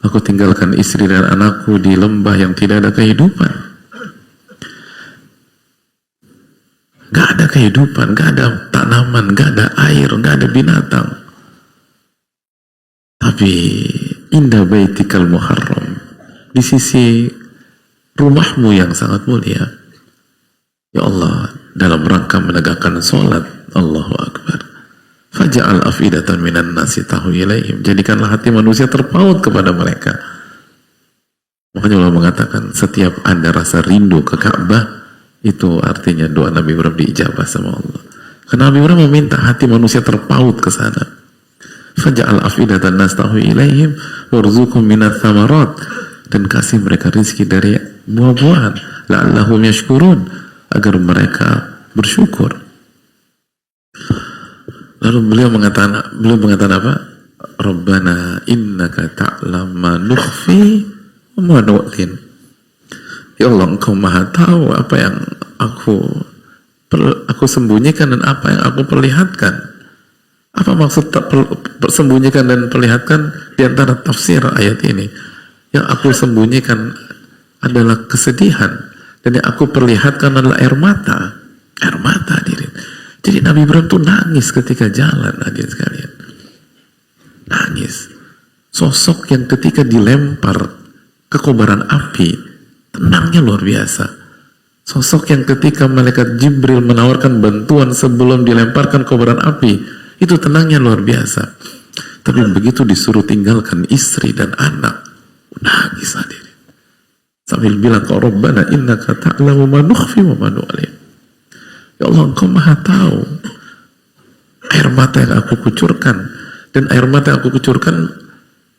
S1: aku tinggalkan istri dan anakku di lembah yang tidak ada kehidupan. Gak ada kehidupan, gak ada tanaman, gak ada air, gak ada binatang. Tapi indah baitikal muharram, di sisi rumahmu yang sangat mulia, ya Allah, dalam rangka menegakkan sholat, Allahu Akbar. Faja'al afidatan minan nasi tahu ilaihim, jadikanlah hati manusia terpaut kepada mereka. Makanya Allah mengatakan setiap ada rasa rindu ke Ka'bah, itu artinya doa Nabi Ibrahim diijabah sama Allah. Karena Nabi Ibrahim meminta hati manusia terpaut ke sana. Faja'al afidatan nas tahu ilaihim warzuqhum minats thamarat, dan kasih mereka rezeki dari buah-buahan, la'allahum yashkurun, agar mereka bersyukur. Lalu beliau mengatakan apa? Rabbana innaka ta'lam ma nukhfi wa ma nu'lin. Ya Allah, Engkau maha tahu apa yang aku sembunyikan dan apa yang aku perlihatkan. Apa maksud sembunyikan dan perlihatkan di antara tafsir ayat ini? Yang aku sembunyikan adalah kesedihan, dan yang aku perlihatkan adalah air mata. Air mata, hadirin. Jadi Nabi Ibrahim tuh nangis ketika jalan, hadirin sekalian. Nangis. Sosok yang ketika dilempar ke kobaran api, tenangnya luar biasa. Sosok yang ketika malaikat Jibril menawarkan bantuan sebelum dilemparkan kobaran api, itu tenangnya luar biasa. Tapi begitu disuruh tinggalkan istri dan anak, nangis hadirin. Sambil bilang, Rabbana innaka ta'lamu ma nukhfi wa ma nu'lin. Ya Allah, Engkau maha tahu air mata yang aku kucurkan, dan air mata yang aku kucurkan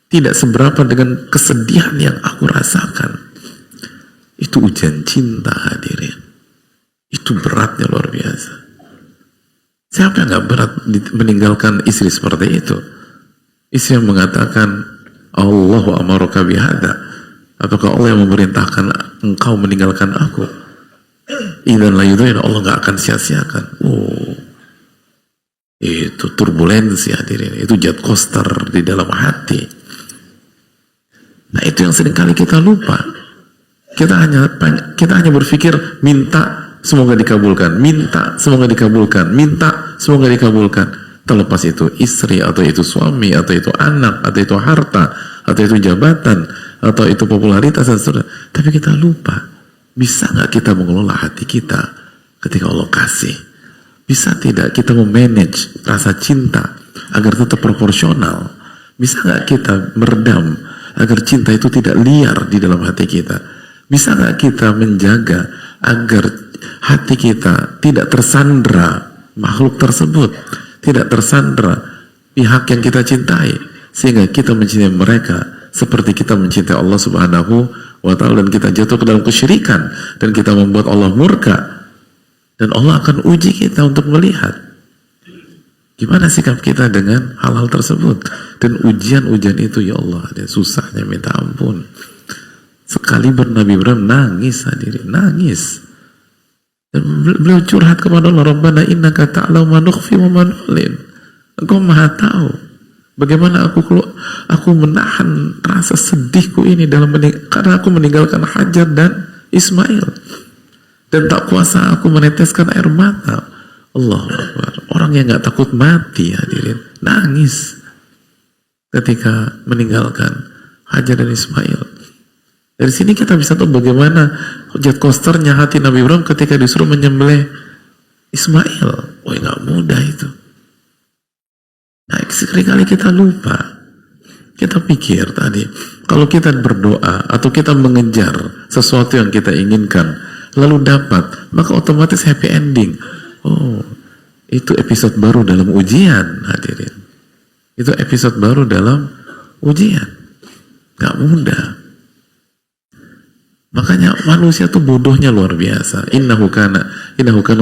S1: tidak seberapa dengan kesedihan yang aku rasakan. Itu ujian cinta, hadirin. Itu beratnya luar biasa. Siapa yang gak berat meninggalkan istri seperti itu? Istri yang mengatakan, Allahu amaruka bihada. Apakah Allah yang memerintahkan engkau meninggalkan aku? Idzan la yudhina, Allah gak akan sia-siakan. Itu turbulensi, hadirin. Itu jet coaster di dalam hati. Nah, itu yang seringkali kita lupa. Kita hanya berpikir minta semoga dikabulkan, minta semoga dikabulkan, minta semoga dikabulkan. Terlepas itu istri, atau itu suami, atau itu anak, atau itu harta, atau itu jabatan, atau itu popularitas dan seterusnya. Tapi kita lupa, bisa nggak kita mengelola hati kita ketika Allah kasih? Bisa tidak kita memanage rasa cinta agar tetap proporsional? Bisa nggak kita meredam agar cinta itu tidak liar di dalam hati kita? Bisa nggak kita menjaga agar hati kita tidak tersandra makhluk tersebut, tidak tersandra pihak yang kita cintai, sehingga kita mencintai mereka seperti kita mencintai Allah Subhanahu wa Ta'ala, dan kita jatuh ke dalam kesyirikan, dan kita membuat Allah murka, dan Allah akan uji kita untuk melihat gimana sikap kita dengan hal-hal tersebut. Dan ujian-ujian itu, ya Allah, ada susahnya minta ampun. Sekali Nabi Ibrahim nangis, hadirin, nangis. Dan beliau curhat kepada Allah, Rabbana innaka ta'lamu ma nukhfi wa ma nu'lin. Engkau maha tahu bagaimana aku menahan rasa sedihku ini karena aku meninggalkan Hajar dan Ismail, dan tak kuasa aku meneteskan air mata. Allahu Akbar. Orang yang gak takut mati, hadirin, nangis ketika meninggalkan Hajar dan Ismail. Dari sini kita bisa tahu bagaimana jet coasternya hati Nabi Ibrahim ketika disuruh menyembelih Ismail. Gak mudah itu. Nah, seringkali kita lupa. Kita pikir tadi, kalau kita berdoa atau kita mengejar sesuatu yang kita inginkan, lalu dapat, maka otomatis happy ending. Itu episode baru dalam ujian, hadirin. Itu episode baru dalam ujian. Gak mudah. Makanya manusia tuh bodohnya luar biasa. Innahu kana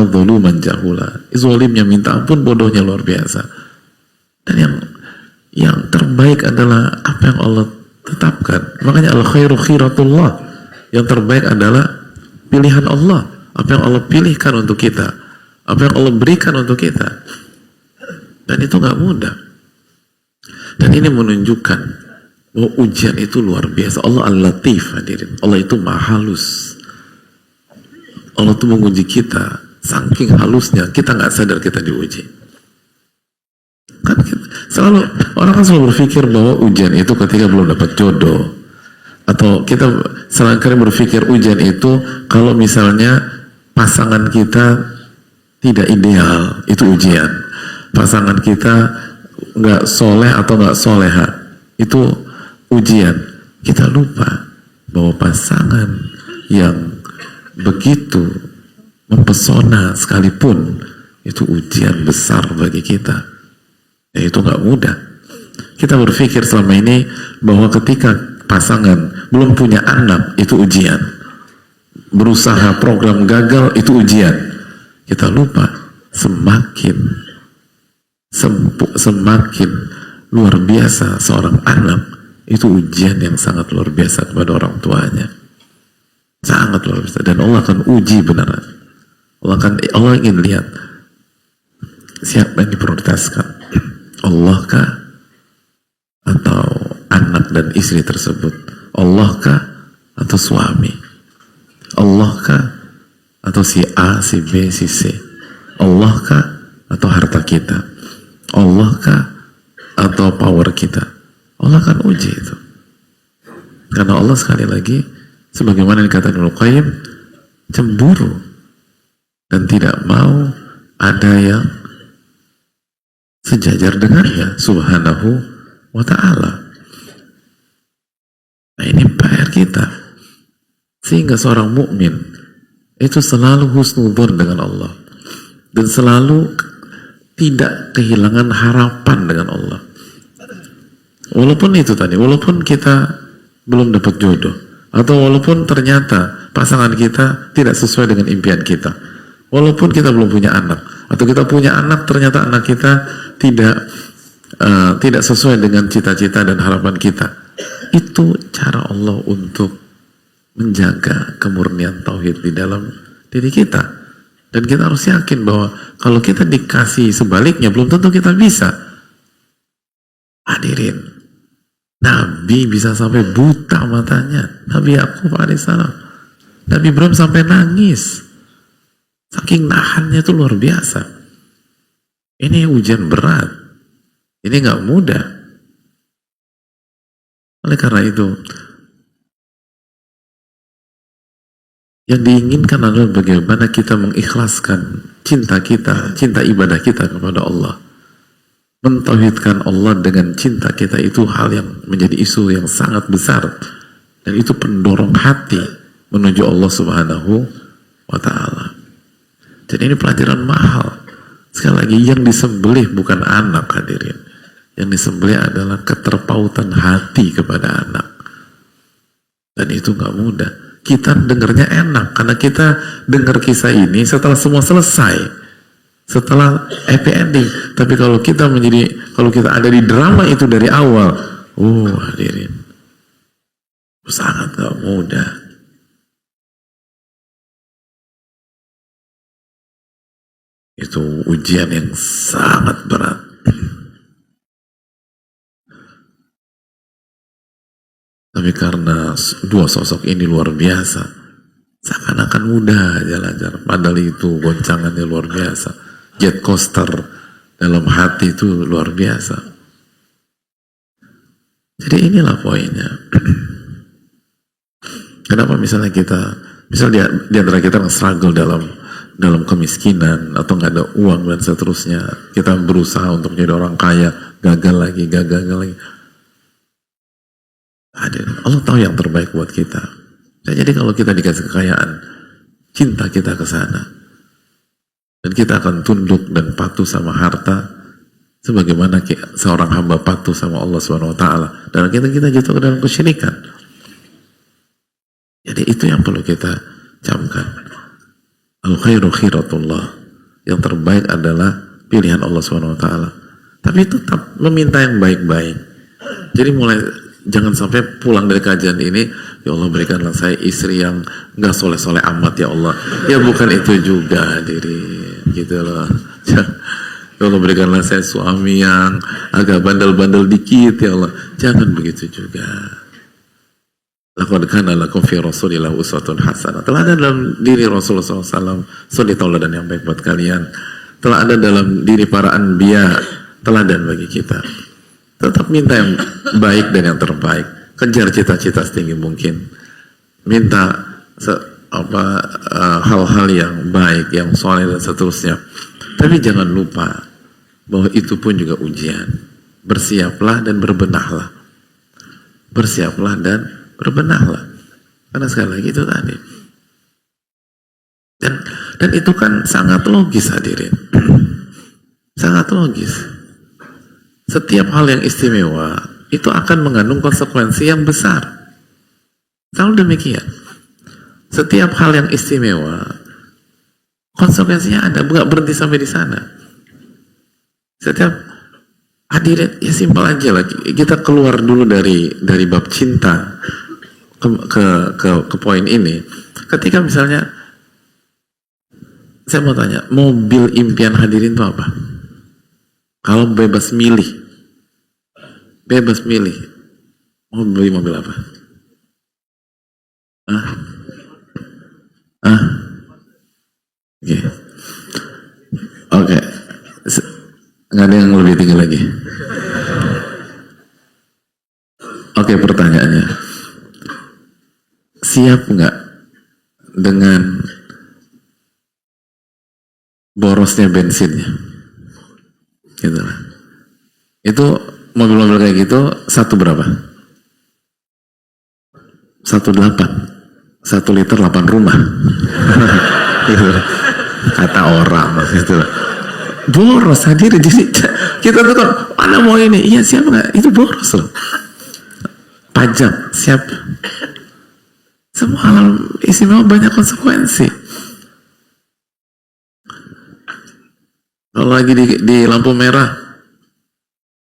S1: dzuluman jahula. Zalimnya minta ampun, bodohnya luar biasa. Dan yang terbaik adalah apa yang Allah tetapkan. Makanya al khairu khiratullah. Yang terbaik adalah pilihan Allah. Apa yang Allah pilihkan untuk kita. Apa yang Allah berikan untuk kita. Dan itu gak mudah. Dan ini menunjukkan bahwa ujian itu luar biasa. Allah al-Latif, hadirin. Allah itu maha halus. Allah itu menguji kita. Saking halusnya, kita gak sadar kita diuji. Kan orang kan selalu berpikir bahwa ujian itu ketika belum dapat jodoh. Atau kita selangkah berpikir ujian itu kalau misalnya pasangan kita tidak ideal, itu ujian. Pasangan kita nggak soleh atau nggak soleha, itu ujian. Kita lupa bahwa pasangan yang begitu mempesona sekalipun itu ujian besar bagi kita. Ya, itu nggak mudah. Kita berpikir selama ini bahwa ketika pasangan belum punya anak itu ujian, berusaha program gagal itu ujian. Kita lupa semakin luar biasa seorang anak itu ujian yang sangat luar biasa kepada orang tuanya, sangat luar biasa. Dan Allah akan uji benaran. Allah ingin lihat siapa yang diprioritaskan, Allah kah atau anak dan istri tersebut, Allah kah atau suami, Allah kah atau si A, si B, si C, Allah kah atau harta kita, Allah kah atau power kita. Allah akan uji itu. Karena Allah sekali lagi sebagaimana dikatakan Ibnu Qayyim, cemburu dan tidak mau ada yang sejajar dengannya subhanahu wa ta'ala. Nah, ini PR kita. Sehingga seorang mukmin itu selalu husnudzon dengan Allah dan selalu tidak kehilangan harapan dengan Allah. Walaupun itu tadi, walaupun kita belum dapat jodoh, atau walaupun ternyata pasangan kita tidak sesuai dengan impian kita, walaupun kita belum punya anak, atau kita punya anak ternyata anak kita tidak sesuai dengan cita-cita dan harapan kita, itu cara Allah untuk menjaga kemurnian tauhid di dalam diri kita. Dan kita harus yakin bahwa kalau kita dikasih sebaliknya belum tentu kita bisa. Hadirin, Nabi bisa sampai buta matanya, Nabi Yakub alaihissalam, Nabi Ibrahim sampai nangis, saking nahannya itu luar biasa. Ini ujian berat, ini nggak mudah. Oleh karena itu, yang diinginkan adalah bagaimana kita mengikhlaskan cinta kita, cinta ibadah kita kepada Allah. Mentauhidkan Allah dengan cinta kita itu hal yang menjadi isu yang sangat besar. Dan itu pendorong hati menuju Allah subhanahu wa ta'ala. Jadi ini pelajaran mahal. Sekali lagi, yang disembelih bukan anak, hadirin. Yang disembelih adalah keterpautan hati kepada anak. Dan itu gak mudah. Kita dengarnya enak karena kita dengar kisah ini setelah semua selesai, setelah happy ending. Tapi kalau kita ada di drama itu dari awal, hadirin, sangat gak mudah. Itu ujian yang sangat berat. Tapi karena dua sosok ini luar biasa, seakan-akan mudah jalan-jalan. Padahal itu goncangannya luar biasa. Jet coaster dalam hati itu luar biasa. Jadi inilah poinnya. Kenapa misalnya di antara kita yang struggle dalam kemiskinan atau nggak ada uang dan seterusnya, kita berusaha untuk jadi orang kaya, gagal lagi. Allah tahu yang terbaik buat kita. Dan jadi kalau kita dikasih kekayaan, cinta kita ke sana, dan kita akan tunduk dan patuh sama harta, sebagaimana seorang hamba patuh sama Allah Subhanahu Wa Taala. Dan kita jatuh ke dalam kesyirikan. Jadi Jadi itu yang perlu kita camkan. Al khairu khiratullah. Yang terbaik adalah pilihan Allah SWT. Tapi tetap meminta yang baik-baik. Jadi mulai jangan sampai pulang dari kajian ini, ya Allah berikanlah saya istri yang nggak soleh-soleh amat ya Allah. Ya bukan itu juga diri, gitu loh. Ya Allah berikanlah saya suami yang agak bandel-bandel dikit ya Allah. Jangan begitu juga. Laqad kana lakum fi Rasulillah uswatun hasanah. Telah ada dalam diri Rasulullah SAW suri tauladan yang baik buat kalian. Telah ada dalam diri para anbiya teladan bagi kita. Tetap minta yang baik dan yang terbaik. Kejar cita-cita setinggi mungkin. Minta hal-hal yang baik, yang soleh dan seterusnya. Tapi jangan lupa bahwa itu pun juga ujian. Bersiaplah dan berbenahlah. Bersiaplah dan berbenahlah. Karena sekali lagi itu tadi. Dan itu kan sangat logis hadirin. Sangat logis. Setiap hal yang istimewa itu akan mengandung konsekuensi yang besar. Selalu demikian. Setiap hal yang istimewa konsekuensinya ada, bukan berhenti sampai di sana. Setiap hadirin, ya simpel aja lah. Kita keluar dulu dari bab cinta ke poin ini. Ketika misalnya saya mau tanya, mobil impian hadirin itu apa? Kalau bebas milih, mau beli mobil apa? Oke. Nggak ada yang lebih tinggi lagi. Oke, pertanyaannya, siap nggak dengan borosnya bensinnya? Gitu. Itu mobil-mobil kayak gitu satu berapa? 1,8. 1 liter 8 rumah. Gitu. Kata orang gitu. Boros hadir. Jadi kita tuh kan mana mau ini? Iya siap nggak? Itu boros loh. Pajak siap. Semua hal istimewa banyak konsekuensi. Kalau lagi di lampu merah,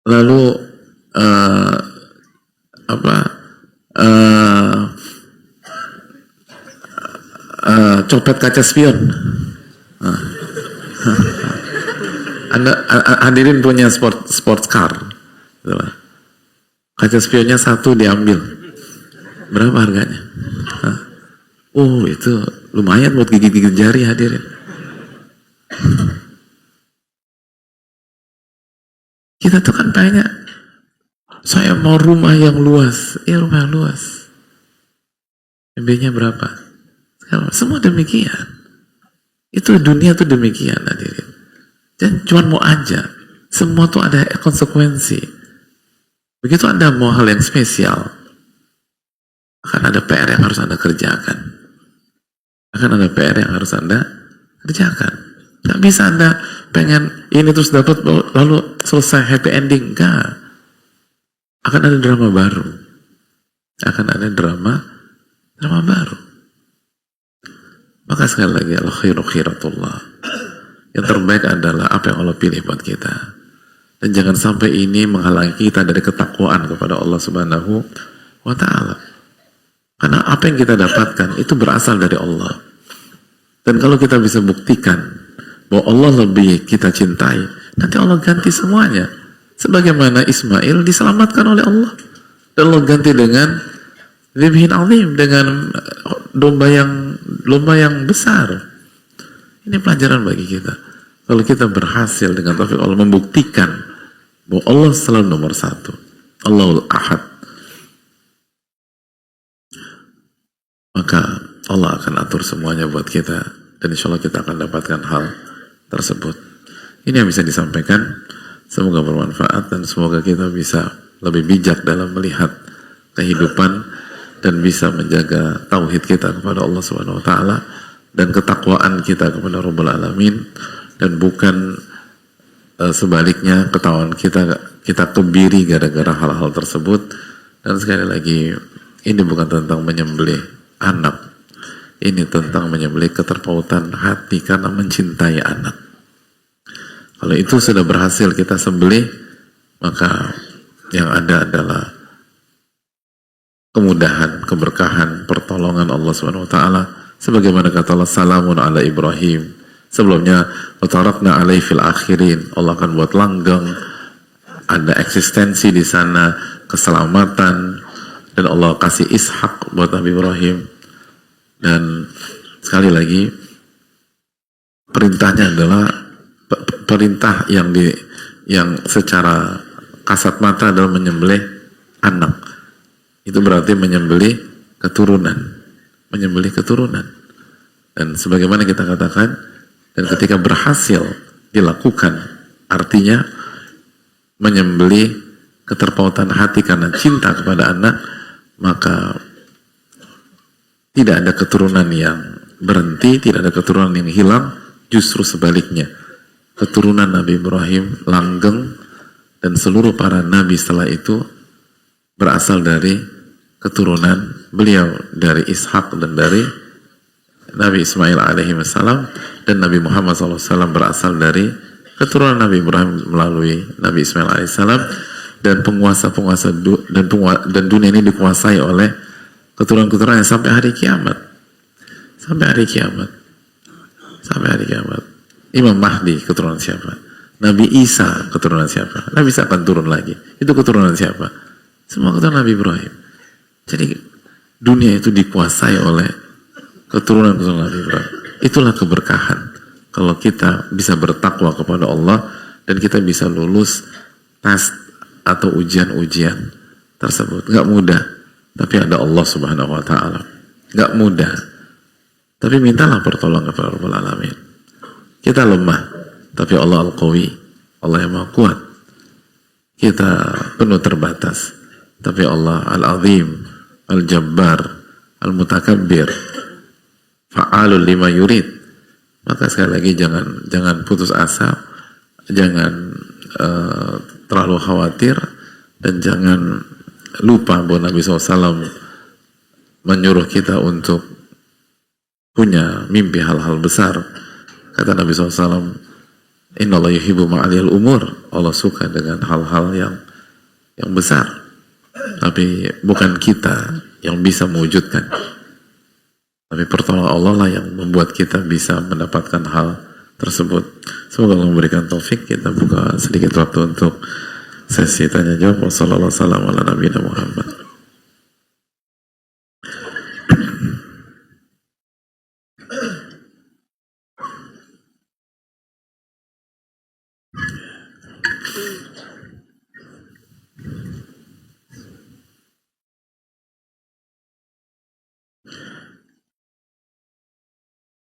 S1: lalu copet kaca spion. Anda hadirin punya sports car, kaca spionnya 1 diambil, berapa harganya? Oh itu lumayan buat gigit-gigit jari hadirin. Kita tuh kan tanya, saya mau rumah yang luas. Ya rumah yang luas. MB-nya berapa? Semua demikian. Itu dunia tuh demikian hadirin. Dan cuma mau aja. Semua tuh ada konsekuensi. Begitu Anda mau hal yang spesial, akan ada PR yang harus Anda kerjakan. Akan ada PR yang harus Anda kerjakan. Gak bisa Anda pengen ini terus dapat lalu selesai happy ending. Enggak. Akan ada drama baru. Akan ada drama baru. Maka sekali lagi, al khairu khiratullah. Yang terbaik adalah apa yang Allah pilih buat kita. Dan jangan sampai ini menghalangi kita dari ketakwaan kepada Allah Subhanahu wa ta'ala. Karena apa yang kita dapatkan itu berasal dari Allah. Dan kalau kita bisa buktikan bahwa Allah lebih kita cintai, nanti Allah ganti semuanya. Sebagaimana Ismail diselamatkan oleh Allah, dan Allah ganti dengan dzibhin azim, dengan domba yang besar. Ini pelajaran bagi kita. Kalau kita berhasil dengan taufik Allah membuktikan bahwa Allah selalu nomor 1, Allahul Ahad, maka Allah akan atur semuanya buat kita, dan insya Allah kita akan dapatkan hal tersebut. Ini yang bisa disampaikan, semoga bermanfaat dan semoga kita bisa lebih bijak dalam melihat kehidupan dan bisa menjaga tauhid kita kepada Allah Subhanahu wa taala dan ketakwaan kita kepada Rabbul Alamin, dan bukan sebaliknya ketakwaan kita kebiri gara-gara hal-hal tersebut. Dan sekali lagi, ini bukan tentang menyembelih anak Ini tentang menyembelih keterpautan hati karena mencintai anak. Kalau itu sudah berhasil kita sembelih, maka yang ada adalah kemudahan, keberkahan, pertolongan Allah Subhanahu wa taala. Sebagaimana kata Allah, salamun ala Ibrahim. Sebelumnya, wa tarakna alaihi fil akhirin. Allah akan buat langgeng, ada eksistensi di sana, keselamatan, dan Allah kasih Ishak buat Nabi Ibrahim. Dan sekali lagi, perintahnya adalah perintah yang secara kasat mata adalah menyembelih anak. Itu berarti menyembelih keturunan, dan sebagaimana kita katakan, dan ketika berhasil dilakukan, artinya menyembelih keterpautan hati karena cinta kepada anak, maka tidak ada keturunan yang berhenti, tidak ada keturunan yang hilang, justru sebaliknya, keturunan Nabi Ibrahim langgeng, dan seluruh para nabi setelah itu berasal dari keturunan beliau, dari Ishak dan dari Nabi Ismail alaihi wassalam, dan Nabi Muhammad SAW berasal dari keturunan Nabi Ibrahim melalui Nabi Ismail alaihissalam, dan penguasa-penguasa dan dunia ini dikuasai oleh keturunan-keturunan yang sampai hari kiamat. Imam Mahdi keturunan siapa? Nabi Isa keturunan siapa? Nabi Isa akan turun lagi. Itu keturunan siapa? Semua keturunan Nabi Ibrahim. Jadi dunia itu dikuasai oleh keturunan-keturunan Nabi Ibrahim. Itulah keberkahan kalau kita bisa bertakwa kepada Allah dan kita bisa lulus tes atau ujian-ujian tersebut. Gak mudah, tapi ada Allah Subhanahu wa taala. Gak mudah, tapi mintalah pertolongan kepada Rabbul Alamin. Kita lemah, tapi Allah Al-Qawi, Allah yang Maha Kuat. Kita penuh terbatas, tapi Allah Al-Azim, Al-Jabbar, Al-Mutakabbir, Fa'alul lima yurid. Maka sekali lagi jangan putus asa, jangan terlalu khawatir, dan jangan lupa bahwa Nabi SAW menyuruh kita untuk punya mimpi hal-hal besar. Kata Nabi SAW, Inna Allah yuhibbu ma'aliyal umur. Allah suka dengan hal-hal yang besar, tapi bukan kita yang bisa mewujudkan, tapi pertolongan Allah lah yang membuat kita bisa mendapatkan hal tersebut. Semoga Allah memberikan taufik. Kita buka sedikit waktu untuk sesi tanya jawab. Wassalamualaikum warahmatullahi wabarakatuh.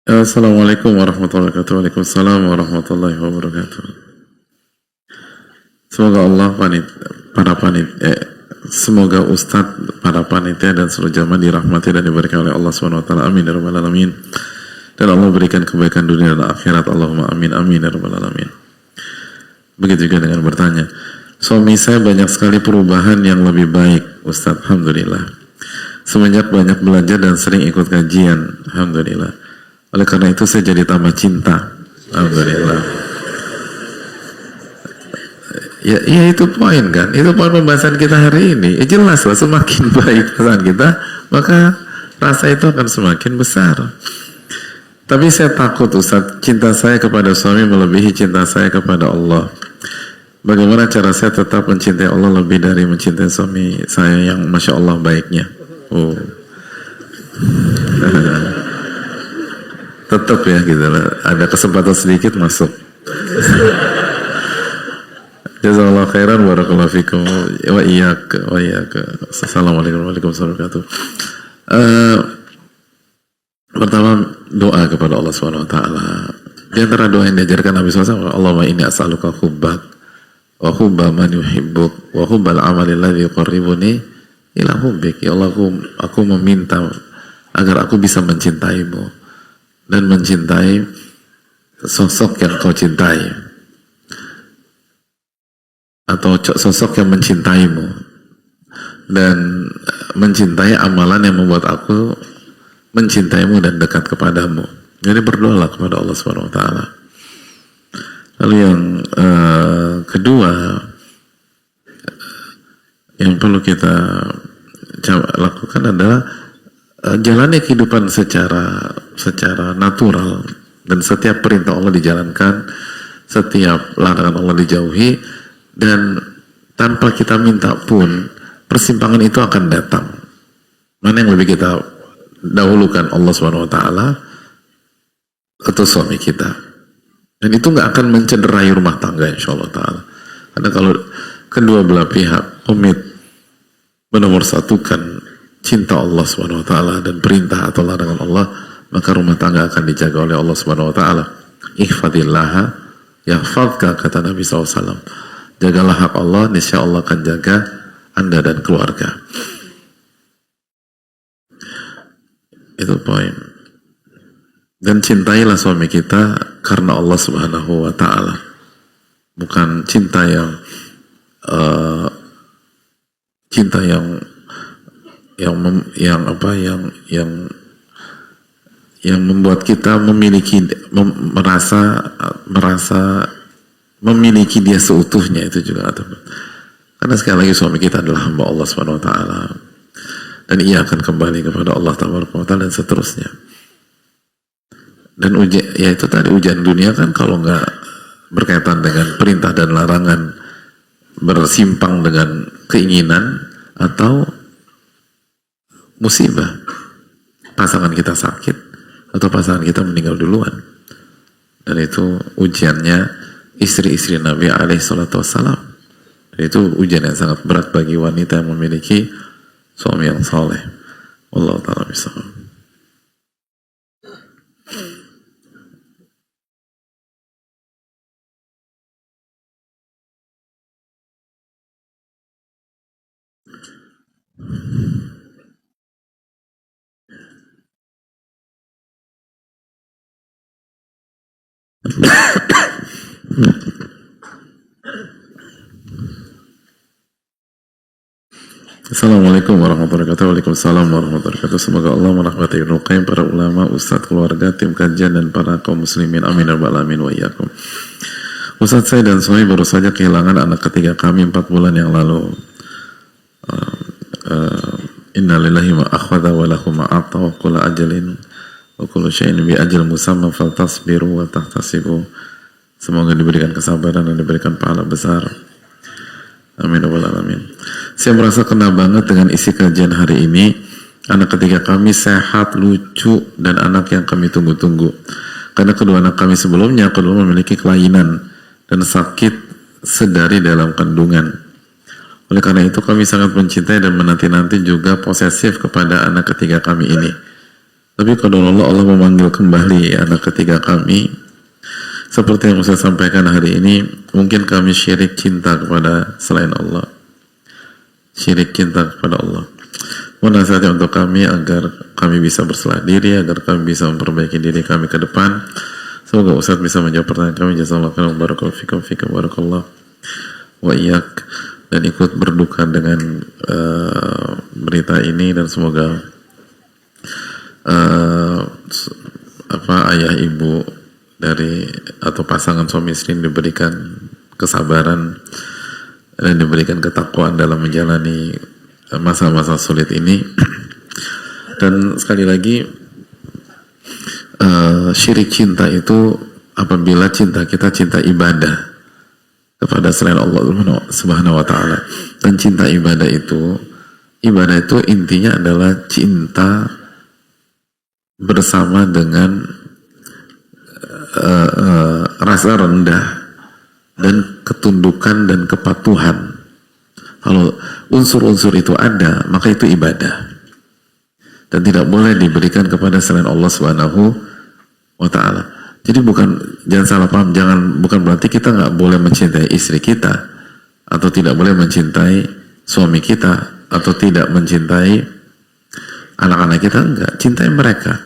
S1: Assalamualaikum warahmatullahi wabarakatuh. Waalaikumsalam warahmatullahi wabarakatuh. Semoga Allah semoga Ustadz, para panitia dan seluruh jamaah dirahmati dan diberkahi oleh Allah Subhanahu wa taala. Amin ya rabbal alamin. Dan Allah berikan kebaikan dunia dan akhirat. Allahumma amin amin ya rabbal alamin. Begitu juga dengan bertanya. Suami saya banyak sekali perubahan yang lebih baik, Ustadz. Alhamdulillah. Semenjak banyak belajar dan sering ikut kajian, alhamdulillah. Oleh karena itu saya jadi tambah cinta, alhamdulillah. Ya itu poin kan, itu poin pembahasan kita hari ini. Jelas lah, semakin baik perasaan kita, maka rasa itu akan semakin besar. Tapi saya takut, Ustaz, cinta saya kepada suami melebihi cinta saya kepada Allah. Bagaimana cara saya tetap mencintai Allah lebih dari mencintai suami saya yang Masya Allah baiknya? Tetap ya gitu lah. Ada kesempatan sedikit masuk. Jazakallahu khairan, barakallahu fikum wa iyyak wa iyyak. Assalamualaikum warahmatullahi wabarakatuh. Pertama, doa kepada Allah Subhanahu wa taala. Di antara doa yang diajarkan Nabi SAW, Allahumma inni as'aluka hubbak wa hubba man yuhibbuk wa hubbal amali alladhi yuqarribuni ila hubbik. Ya Allah, aku meminta agar aku bisa mencintaimu dan mencintai sosok yang kau cintai, atau sosok yang mencintaimu, dan mencintai amalan yang membuat aku mencintaimu dan dekat kepadamu. Jadi berdoalah kepada Allah Subhanahu wa taala. Lalu yang kedua yang perlu kita lakukan adalah jalani kehidupan secara natural, dan setiap perintah Allah dijalankan, setiap larangan Allah dijauhi, dan tanpa kita minta pun persimpangan itu akan datang. Mana yang lebih kita dahulukan, Allah Subhanahu wa taala atau suami kita? Dan itu nggak akan mencederai rumah tangga, insya Allah taala. Karena kalau kedua belah pihak komit menomorsatukan cinta Allah Subhanahu wa taala dan perintah atau larangan Allah, maka rumah tangga akan dijaga oleh Allah Subhanahu wa taala. Ihfadillaha yahfadka, kata Nabi SAW. Jagalah hak Allah, niscaya Allah akan jaga Anda dan keluarga. Itu poin. Dan cintailah suami kita karena Allah Subhanahu wa taala. Bukan cinta yang membuat kita merasa memiliki dia seutuhnya. Itu juga karena sekali lagi suami kita adalah hamba Allah Subhanahu wa taala, dan ia akan kembali kepada Allah Tabaraka wa taala dan seterusnya. Dan itu tadi ujian dunia kan, kalau nggak berkaitan dengan perintah dan larangan, bersimpang dengan keinginan atau musibah, pasangan kita sakit atau pasangan kita meninggal duluan. Dan itu ujiannya istri-istri Nabi alaihissalam. Dan itu ujian yang sangat berat bagi wanita yang memiliki suami yang saleh. Wallahu ta'ala bishawab. Assalamualaikum warahmatullahi wabarakatuh. Waalaikumsalam warahmatullahi wabarakatuh. Semoga Allah merahmati Ibnu Qayyim, para ulama, ustadz, keluarga, tim kajian, dan para kaum muslimin. Amin ya rabbal alamin wa iyyakum. Ustadz, saya dan suami baru saja kehilangan anak ketiga kami 4 bulan yang lalu. Inna lillahi ma akhwadha wa lahu ma ata wa kullu ajalin wa kullu syai'in bi ajal musamma faltasbiru wa tahtasibu. Semoga diberikan kesabaran dan diberikan pahala besar. Amin ya rabbal alamin. Saya merasa kena banget dengan isi kajian hari ini. Anak ketiga kami sehat, lucu, dan anak yang kami tunggu-tunggu. Karena kedua anak kami sebelumnya memiliki kelainan dan sakit sedari dalam kandungan. Oleh karena itu kami sangat mencintai dan menanti-nanti juga posesif kepada anak ketiga kami ini. Tapi qadarullah, Allah memanggil kembali anak ketiga kami. Seperti yang saya sampaikan hari ini, mungkin kami syirik cinta kepada selain Allah. Syirik cinta kepada Allah. Mohon nasihatnya untuk kami agar kami bisa berserah diri, agar kami bisa memperbaiki diri kami ke depan. Semoga Ustaz bisa menjawab pertanyaan kami. Jazakallahu khairan, barakallahu fikum barakallahu wa iyyak, dan ikut berduka dengan berita ini, dan semoga ayah ibu dari atau pasangan suami istri diberikan kesabaran dan diberikan ketakwaan dalam menjalani masa-masa sulit ini. Dan sekali lagi, syirik cinta itu apabila cinta kita cinta ibadah kepada selain Allah Subhanahu wa taala. Dan cinta ibadah itu intinya adalah cinta bersama dengan rasa rendah dan ketundukan dan kepatuhan. Kalau unsur-unsur itu ada, maka itu ibadah, dan tidak boleh diberikan kepada selain Allah Subhanahu wa ta'ala. Jadi jangan salah paham, bukan berarti kita nggak boleh mencintai istri kita, atau tidak boleh mencintai suami kita, atau tidak mencintai anak-anak kita. Enggak, cintai mereka,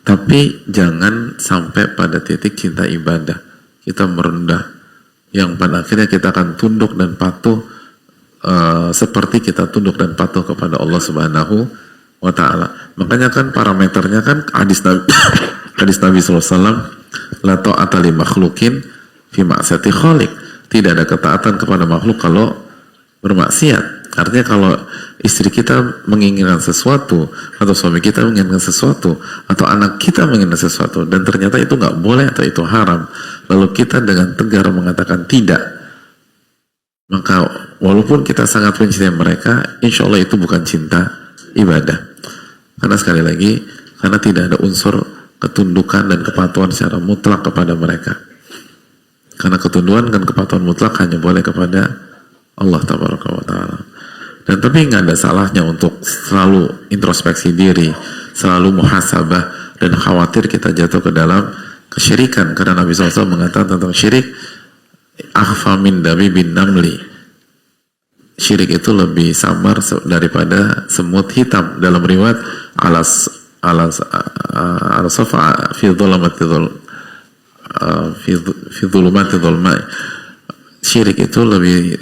S1: tapi jangan sampai pada titik cinta ibadah kita merendah, yang pada akhirnya kita akan tunduk dan patuh seperti kita tunduk dan patuh kepada Allah Subhanahu wa ta'ala. Makanya kan parameternya kan hadis Nabi hadis Nabi SAW, la ta'ata li makhlukin fi ma'siyati khaliq. Tidak ada ketaatan kepada makhluk kalau bermaksiat. Artinya kalau istri kita menginginkan sesuatu, atau suami kita menginginkan sesuatu, atau anak kita menginginkan sesuatu, dan ternyata itu nggak boleh atau itu haram, lalu kita dengan tegar mengatakan tidak, maka walaupun kita sangat mencintai mereka, insya Allah itu bukan cinta ibadah. Karena sekali lagi, karena tidak ada unsur ketundukan dan kepatuhan secara mutlak kepada mereka. Karena ketundukan dan kepatuhan mutlak hanya boleh kepada Allah Tabaraka wa Ta'ala. Dan tapi nggak ada salahnya untuk selalu introspeksi diri, selalu muhasabah, dan khawatir kita jatuh ke dalam kesyirikan. Karena Nabi SAW mengatakan tentang syirik, akhfa min dabi bin namli. Syirik itu lebih samar daripada semut hitam. Dalam riwayat alas safa fi dhulumati dhulmai. Syirik itu lebih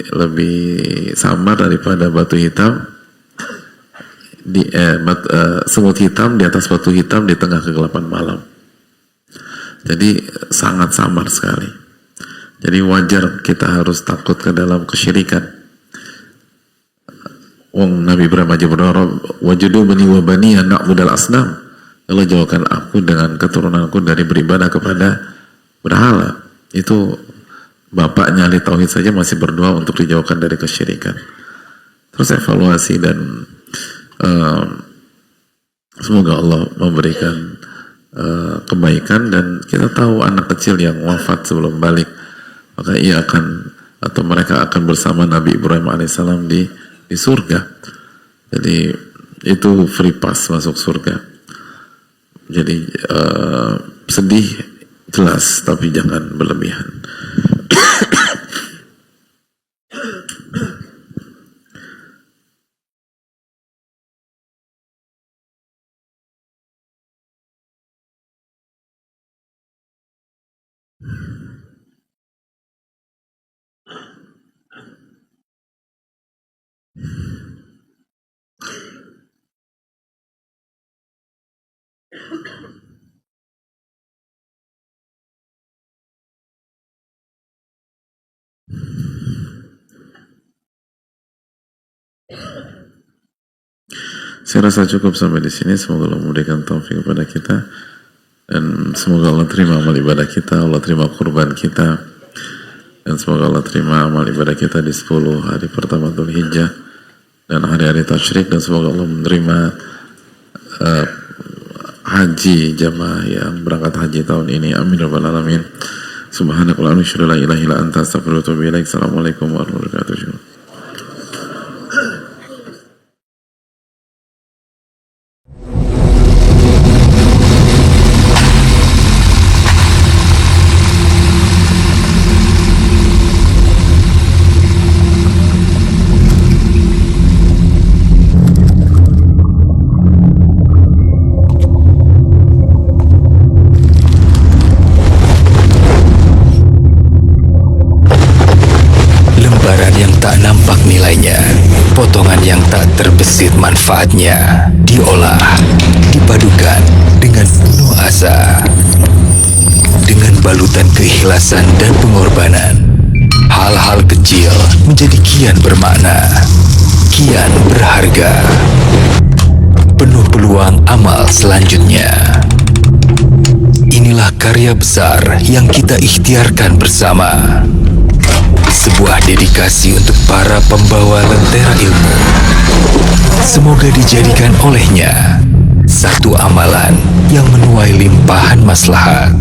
S1: samar daripada batu hitam semut hitam di atas batu hitam di tengah kegelapan malam. Jadi sangat samar sekali. Jadi wajar kita harus takut ke dalam kesyirikan. Nabi Ibrahim aja berdoa, wajudu bani wa bani na'budal asnam. Allah jauhkan aku dengan keturunanku dari beribadah kepada berhala. Itu bapaknya ahli tauhid saja masih berdoa untuk dijauhkan dari kesyirikan. Terus evaluasi dan semoga Allah memberikan kebaikan. Dan kita tahu anak kecil yang wafat sebelum balik, maka ia akan, atau mereka akan bersama Nabi Ibrahim alaihissalam di surga. Jadi itu free pass masuk surga. Jadi sedih jelas, tapi jangan berlebihan. Saya rasa cukup sampai di sini. Semoga Allah memberikan taufik kepada kita, dan semoga Allah terima amal ibadah kita, Allah terima kurban kita, dan semoga Allah terima amal ibadah kita di 10 hari pertama Dzulhijjah dan hari-hari tasyrik, dan semoga Allah menerima haji jamaah yang berangkat haji tahun ini. Amin ya rabbal alamin. Subhanakallahumma wa bihamdika, la ilaha illa anta, astaghfiruka wa atubu ilaik. Assalamualaikum warahmatullahi wabarakatuh.
S2: Potongan yang tak terbesit manfaatnya diolah, dipadukan dengan penuh asa, dengan balutan keikhlasan dan pengorbanan. Hal-hal kecil menjadi kian bermakna, kian berharga, penuh peluang amal selanjutnya. Inilah karya besar yang kita ikhtiarkan bersama. Sebuah dedikasi untuk para pembawa lentera ilmu. Semoga dijadikan olehnya satu amalan yang menuai limpahan maslahat.